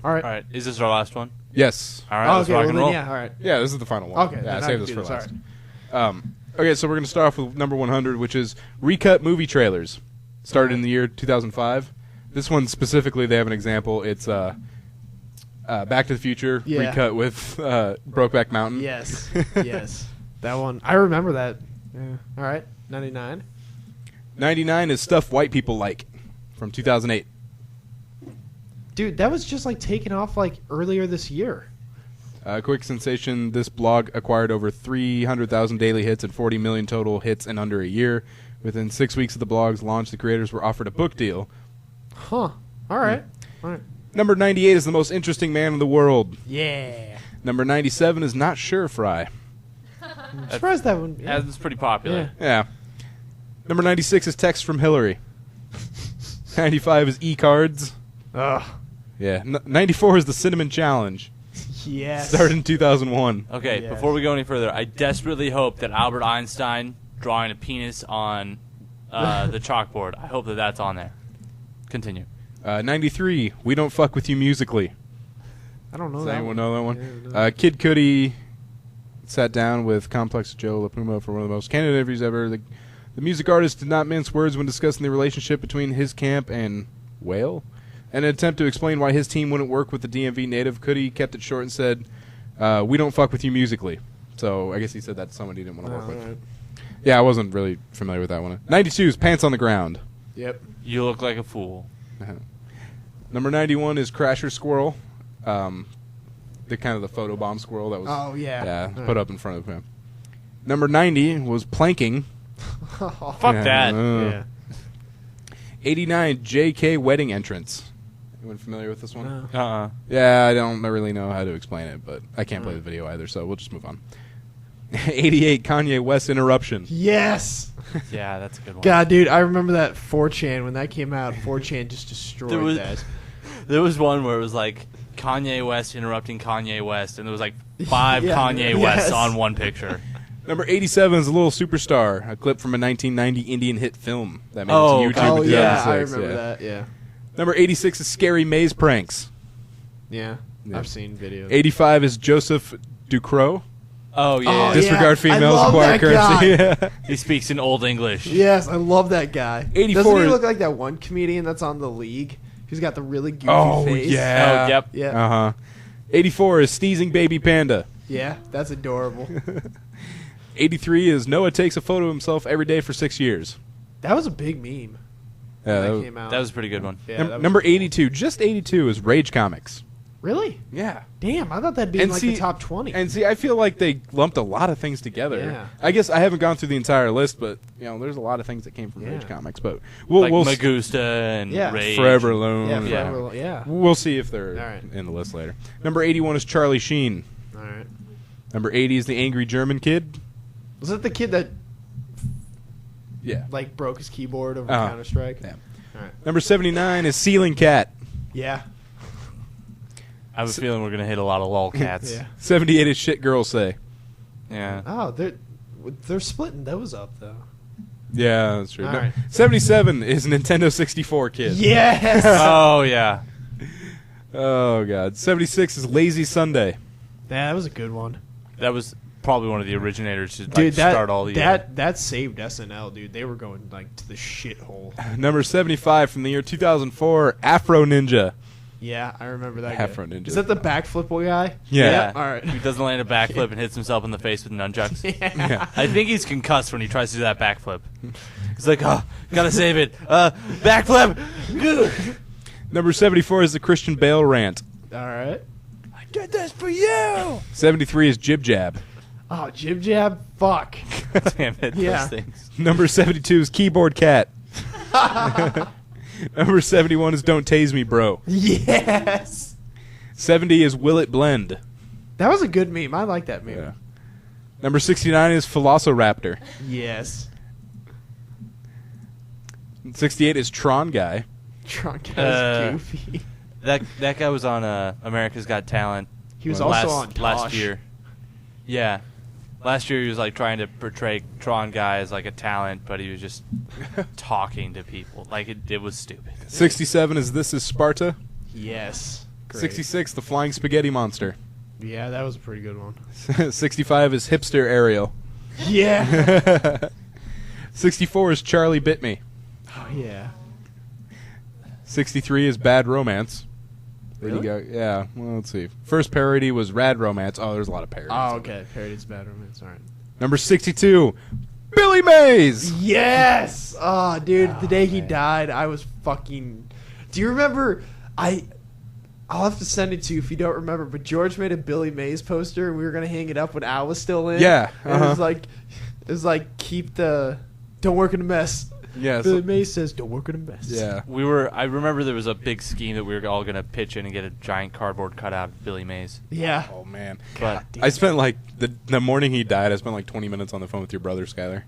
All right. All right. Is this our last one? Yes. All right. Oh, let's okay. rock Well, and then, roll. yeah. All right. Yeah, this is the final one. Okay. Yeah, then I I saved can this do for this, last. Okay, so we're going to start off with number 100, which is recut movie trailers. Started in the year 2005. This one specifically, they have an example. It's Back to the Future Yeah. recut with Brokeback Mountain. Yes. Yes. That one. I remember that. Yeah. All right. 99. 99 is Stuff White People Like from 2008. Dude, that was just like taken off like earlier this year. Quick sensation, this blog acquired over 300,000 daily hits and 40 million total hits in under a year. Within 6 weeks of the blog's launch, the creators were offered a book deal. Huh. All right. All right. Number 98 is the most interesting man in the world. Yeah. Number 97 is Not Sure Fry. I'm surprised that one. Yeah, it's pretty popular. Yeah. Yeah. Number 96 is Text from Hillary. 95 is E-Cards. Ugh. Yeah. 94 is the Cinnamon Challenge. Yes. Started in 2001. Okay, Yes. before we go any further, I desperately hope that Albert Einstein drawing a penis on the chalkboard. I hope that that's on there. Continue. 93, We Don't Fuck With You Musically. I don't know Does that anyone one. know that Yeah, one? no. Kid Cudi sat down with Complex Joe LaPuma for one of the most candid interviews ever. The music artist did not mince words when discussing the relationship between his camp and Whale. In an attempt to explain why his team wouldn't work with the DMV native, Cudi kept it short and said, we don't fuck with you musically. So I guess he said that to someone he didn't want to work Oh, with. all right. Yeah, I wasn't really familiar with that one. 92 is Pants on the Ground. Yep. You look like a fool. Number 91 is Crasher Squirrel. The kind of the photobomb squirrel that was Oh, yeah. All put right. up in front of him. Number 90 was Planking. Fuck Yeah, that. Yeah. 89 JK Wedding Entrance. Anyone familiar with this one? No. Uh-uh. Yeah, I don't really know how to explain it, but I can't play the video either, so we'll just move on. 88 Kanye West Interruption. Yes. Yeah, that's a good one. God, dude, I remember that 4chan when that came out. 4chan just destroyed There was- that. There was one where it was like Kanye West interrupting Kanye West, and there was like 5 Yeah. Kanye Yes. Wests on one picture. Number 87 is A Little Superstar, a clip from a 1990 Indian hit film that made Oh, it to YouTube Oh, in yeah, I 2006. remember yeah. that. Yeah. Number 86 is Scary Maze Pranks. Yeah. Yeah. I've seen videos. 85 is Joseph Ducrot. Oh yeah. Disregard yeah. females, I love acquire that currency. guy. Yeah. He speaks in Old English. Yes, I love that guy. 84 Doesn't he is- look like that one comedian that's on The League? Who's got the really goofy Oh, face? yeah. Oh, yep. Yeah. Uh-huh. 84 is sneezing baby panda. Yeah, that's adorable. 83 is Noah takes a photo of himself every day for 6 years. That was a big meme. Yeah, when that was- came out. That was a pretty good one. Yeah, that was number pretty 82, just 82, is Rage Comics. Really? Yeah. Damn, I thought that'd be in like the top 20. And see, I feel like they lumped a lot of things together. Yeah. I guess I haven't gone through the entire list, but there's a lot of things that came from Yeah. Rage Comics. But we'll Like we'll Magusta and Yeah. Rage. Forever Alone. yeah, Yeah. forever, yeah. We'll see if they're All right. in the list later. Number 81 is Charlie Sheen. All right. Number 80 is the Angry German Kid. Was that the kid that Yeah. like broke his keyboard over Uh-huh. Counter Strike? Yeah. All right. Number 79 is Ceiling Cat. Yeah. I have a feeling we're gonna hit a lot of lolcats. Yeah. 78 is Shit Girls Say. Yeah. Oh, they're splitting those up though. Yeah, that's true. All No, right. 77 is Nintendo 64 Kid. Yes. Oh yeah. Oh, God. 76 is Lazy Sunday. That was a good one. That was probably one of the originators to Dude, that start all the that saved SNL, dude. They were going like to the shithole. Number 75 from the year 2004, Afro Ninja. Yeah, I remember that Afro guy. Ninja. Is that the backflip guy? Yeah. All right. He doesn't land a backflip and hits himself in the face with nunchucks. Yeah. I think he's concussed when he tries to do that backflip. He's like, oh, gotta save it. Backflip. Number 74 is the Christian Bale rant. All right. I did this for you. 73 is Jib Jab. Oh, Jib Jab. Fuck. Damn it. Yeah. Those things. Number 72 is Keyboard Cat. Number 71 is Don't Tase Me, Bro. Yes. 70 is Will It Blend. That was a good meme. I like that meme. Yeah. Number 69 is Velociraptor. Yes. 68 is Tron Guy. Trunk Uh, was goofy. That guy was on America's Got Talent. He was last, also on last Tosh. year. Yeah. Last year he was like trying to portray Tron Guy as like a talent, but he was just talking to people. Like it was stupid. 67 is This Is Sparta. Yes. Great. 66, The Flying Spaghetti Monster. Yeah, that was a pretty good one. 65 is Hipster Ariel. Yeah. 64 is Charlie Bit Me. Oh yeah. 63 is Bad Romance. Really? Lady Gaga- yeah, well, let's see. First parody was Rad Romance. Oh, there's a lot of parodies. Oh, okay. Parody's Bad Romance. All right. Number 62, Billy Mays. Yes. Oh, dude, the day he died, I was fucking. Do you remember? I'll have to send it to you if you don't remember. But George made a Billy Mays poster, and we were gonna hang it up when Al was still in. Yeah, And it was like keep the don't work in a mess. Yeah, Billy so- Mays says don't work in a mess. Yeah. I remember there was a big scheme that we were all gonna pitch in and get a giant cardboard cutout of Billy Mays. Yeah. Oh, man. But I spent like the morning he died. I spent like 20 minutes on the phone with your brother Skyler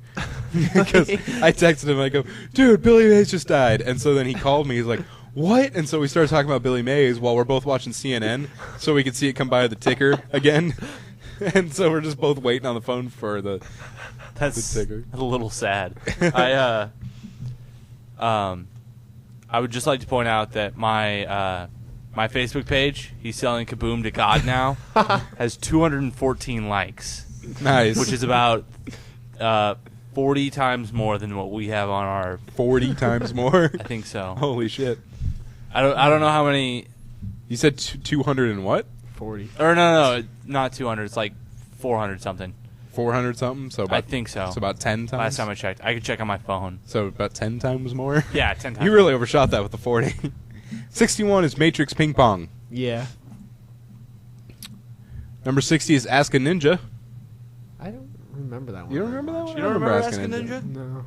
because I texted him. I go, dude, Billy Mays just died, and so then he called me. He's like, what? And so we started talking about Billy Mays while we're both watching CNN, so we could see it come by the ticker again. And so we're just both waiting on the phone for the that's ticker. a little sad. I would just like to point out that my Facebook page, He's Selling Kaboom to God Now, has 214 likes, nice, which is about 40 times more than what we have on our. 40 times more. I think so. Holy shit! I don't know how many. You said 200 and what? 40. Or no, not 200. It's like 400 something. 400 something. So about, I think so. So about 10 times. Last time I checked, I could check on my phone. So about 10 times more. Yeah, 10 times. You really overshot that with the 40. 61 is Matrix Ping Pong. Yeah. Number 60 is Ask a Ninja. I don't remember that one. You don't very remember that much. one? You don't I remember Ask a Ask a Ninja? No.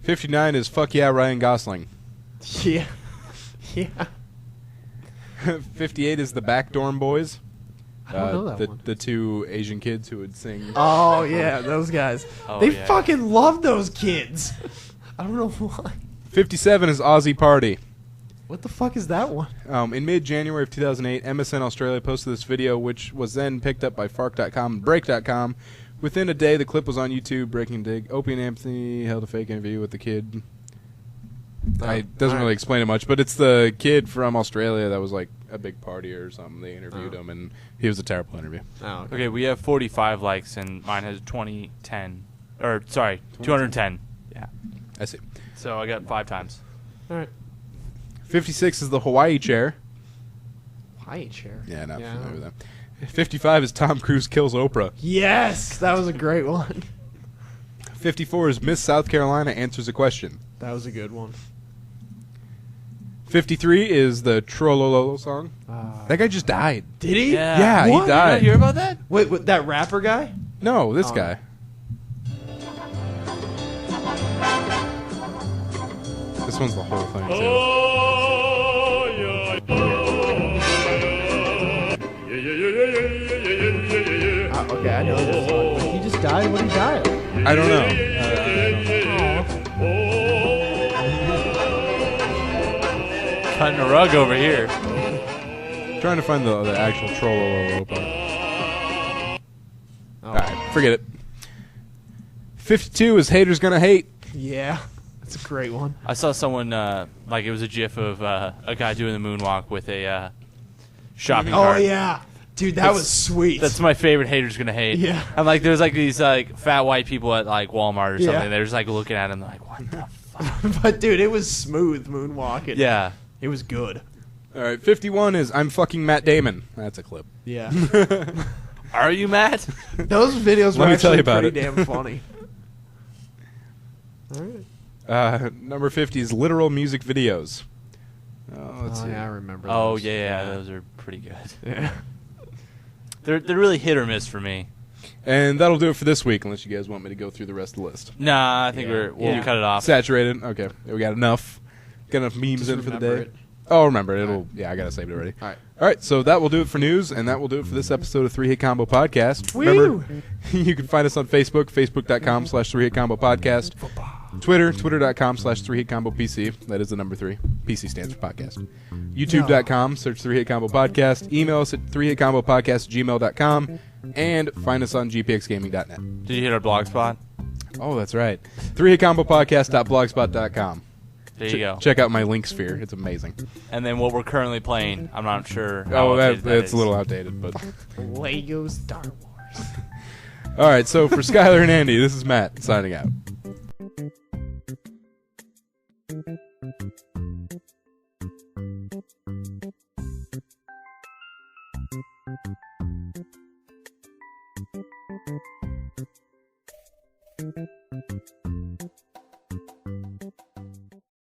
59 is Fuck Yeah, Ryan Gosling. Yeah. Yeah. 58 is The Backdorm Boys. I don't know that one. The two Asian kids who would sing. Oh yeah, those guys. Oh, They yeah. fucking love those kids. I don't know why. 57 is Aussie Party. What the fuck is that one? In mid-January of 2008, MSN Australia posted this video, which was then picked up by Fark.com and Break.com. Within a day, the clip was on YouTube. Breaking Dig. Opie and Anthony held a fake interview with the kid. It doesn't really explain it much, but it's the kid from Australia that was like a big party or something. They interviewed him, and he was a terrible interview. Oh, Okay, we have 45 likes, and mine has 210. Or, sorry, 210. Yeah. I see. So I got 5 times. All right. 56 is the Hawaii chair. Hawaii chair. Yeah, not Yeah. familiar with that. 55 is Tom Cruise kills Oprah. Yes, that was a great one. 54 is Miss South Carolina answers a question. That was a good one. 53 is the Trollololo song. That guy just died. Did he? Yeah, What? he died. You not hear about that? Wait, that rapper guy? No, this Oh. guy. This one's the whole thing, too. Okay, I know this song. He just died. What did he die of? I don't know. Cutting a rug over here. Trying to find the actual Trollololo part. Alright, forget it. 52 is Haters Gonna Hate. Yeah, that's a great one. I saw someone, like it was a gif of a guy doing the moonwalk with a shopping Oh cart. yeah, dude, that was sweet. That's my favorite Haters Gonna Hate. Yeah. And like there's like these like fat white people at like Walmart or something. Yeah. They're just like looking at him like, what the fuck? But dude, it was smooth moonwalking. Yeah. it was good. Alright, 51 is I'm fucking Matt Damon. That's a clip. Yeah, Are you Matt? those videos Let were me tell actually you about pretty it. damn funny. All right. Number 50 is literal music videos. Oh, let's see. Yeah, I remember. Oh those. yeah, those are pretty good. Yeah. They're really hit or miss for me. And that'll do it for this week, unless you guys want me to go through the rest of the list. Nah, I think we'll cut it off. Saturated. Okay, we got enough. Got enough memes Just in for the remember day. it. Oh, remember it'll. Yeah, I gotta save it already. All right. All right. So that will do it for news, and that will do it for this episode of 3 Hit Combo Podcast. Woo! Remember, you can find us on Facebook, facebook.com/3 Hit Combo Podcast. Twitter, twitter.com/3 Hit Combo PC. That is the number 3. PC stands for podcast. YouTube.com, search 3 Hit Combo Podcast. Email us at 3 Hit Combo Podcast gmail.com, and find us on gpxgaming.net. Did you hit our blog spot? Oh, that's right. 3 Hit Combo Podcast.blogspot.com. There you go. Check out my link sphere. It's amazing. And then what we're currently playing, I'm not sure. Oh, how updated that's is. a little outdated, but Lego Star Wars. all right. So for Skyler and Andy, this is Matt signing out.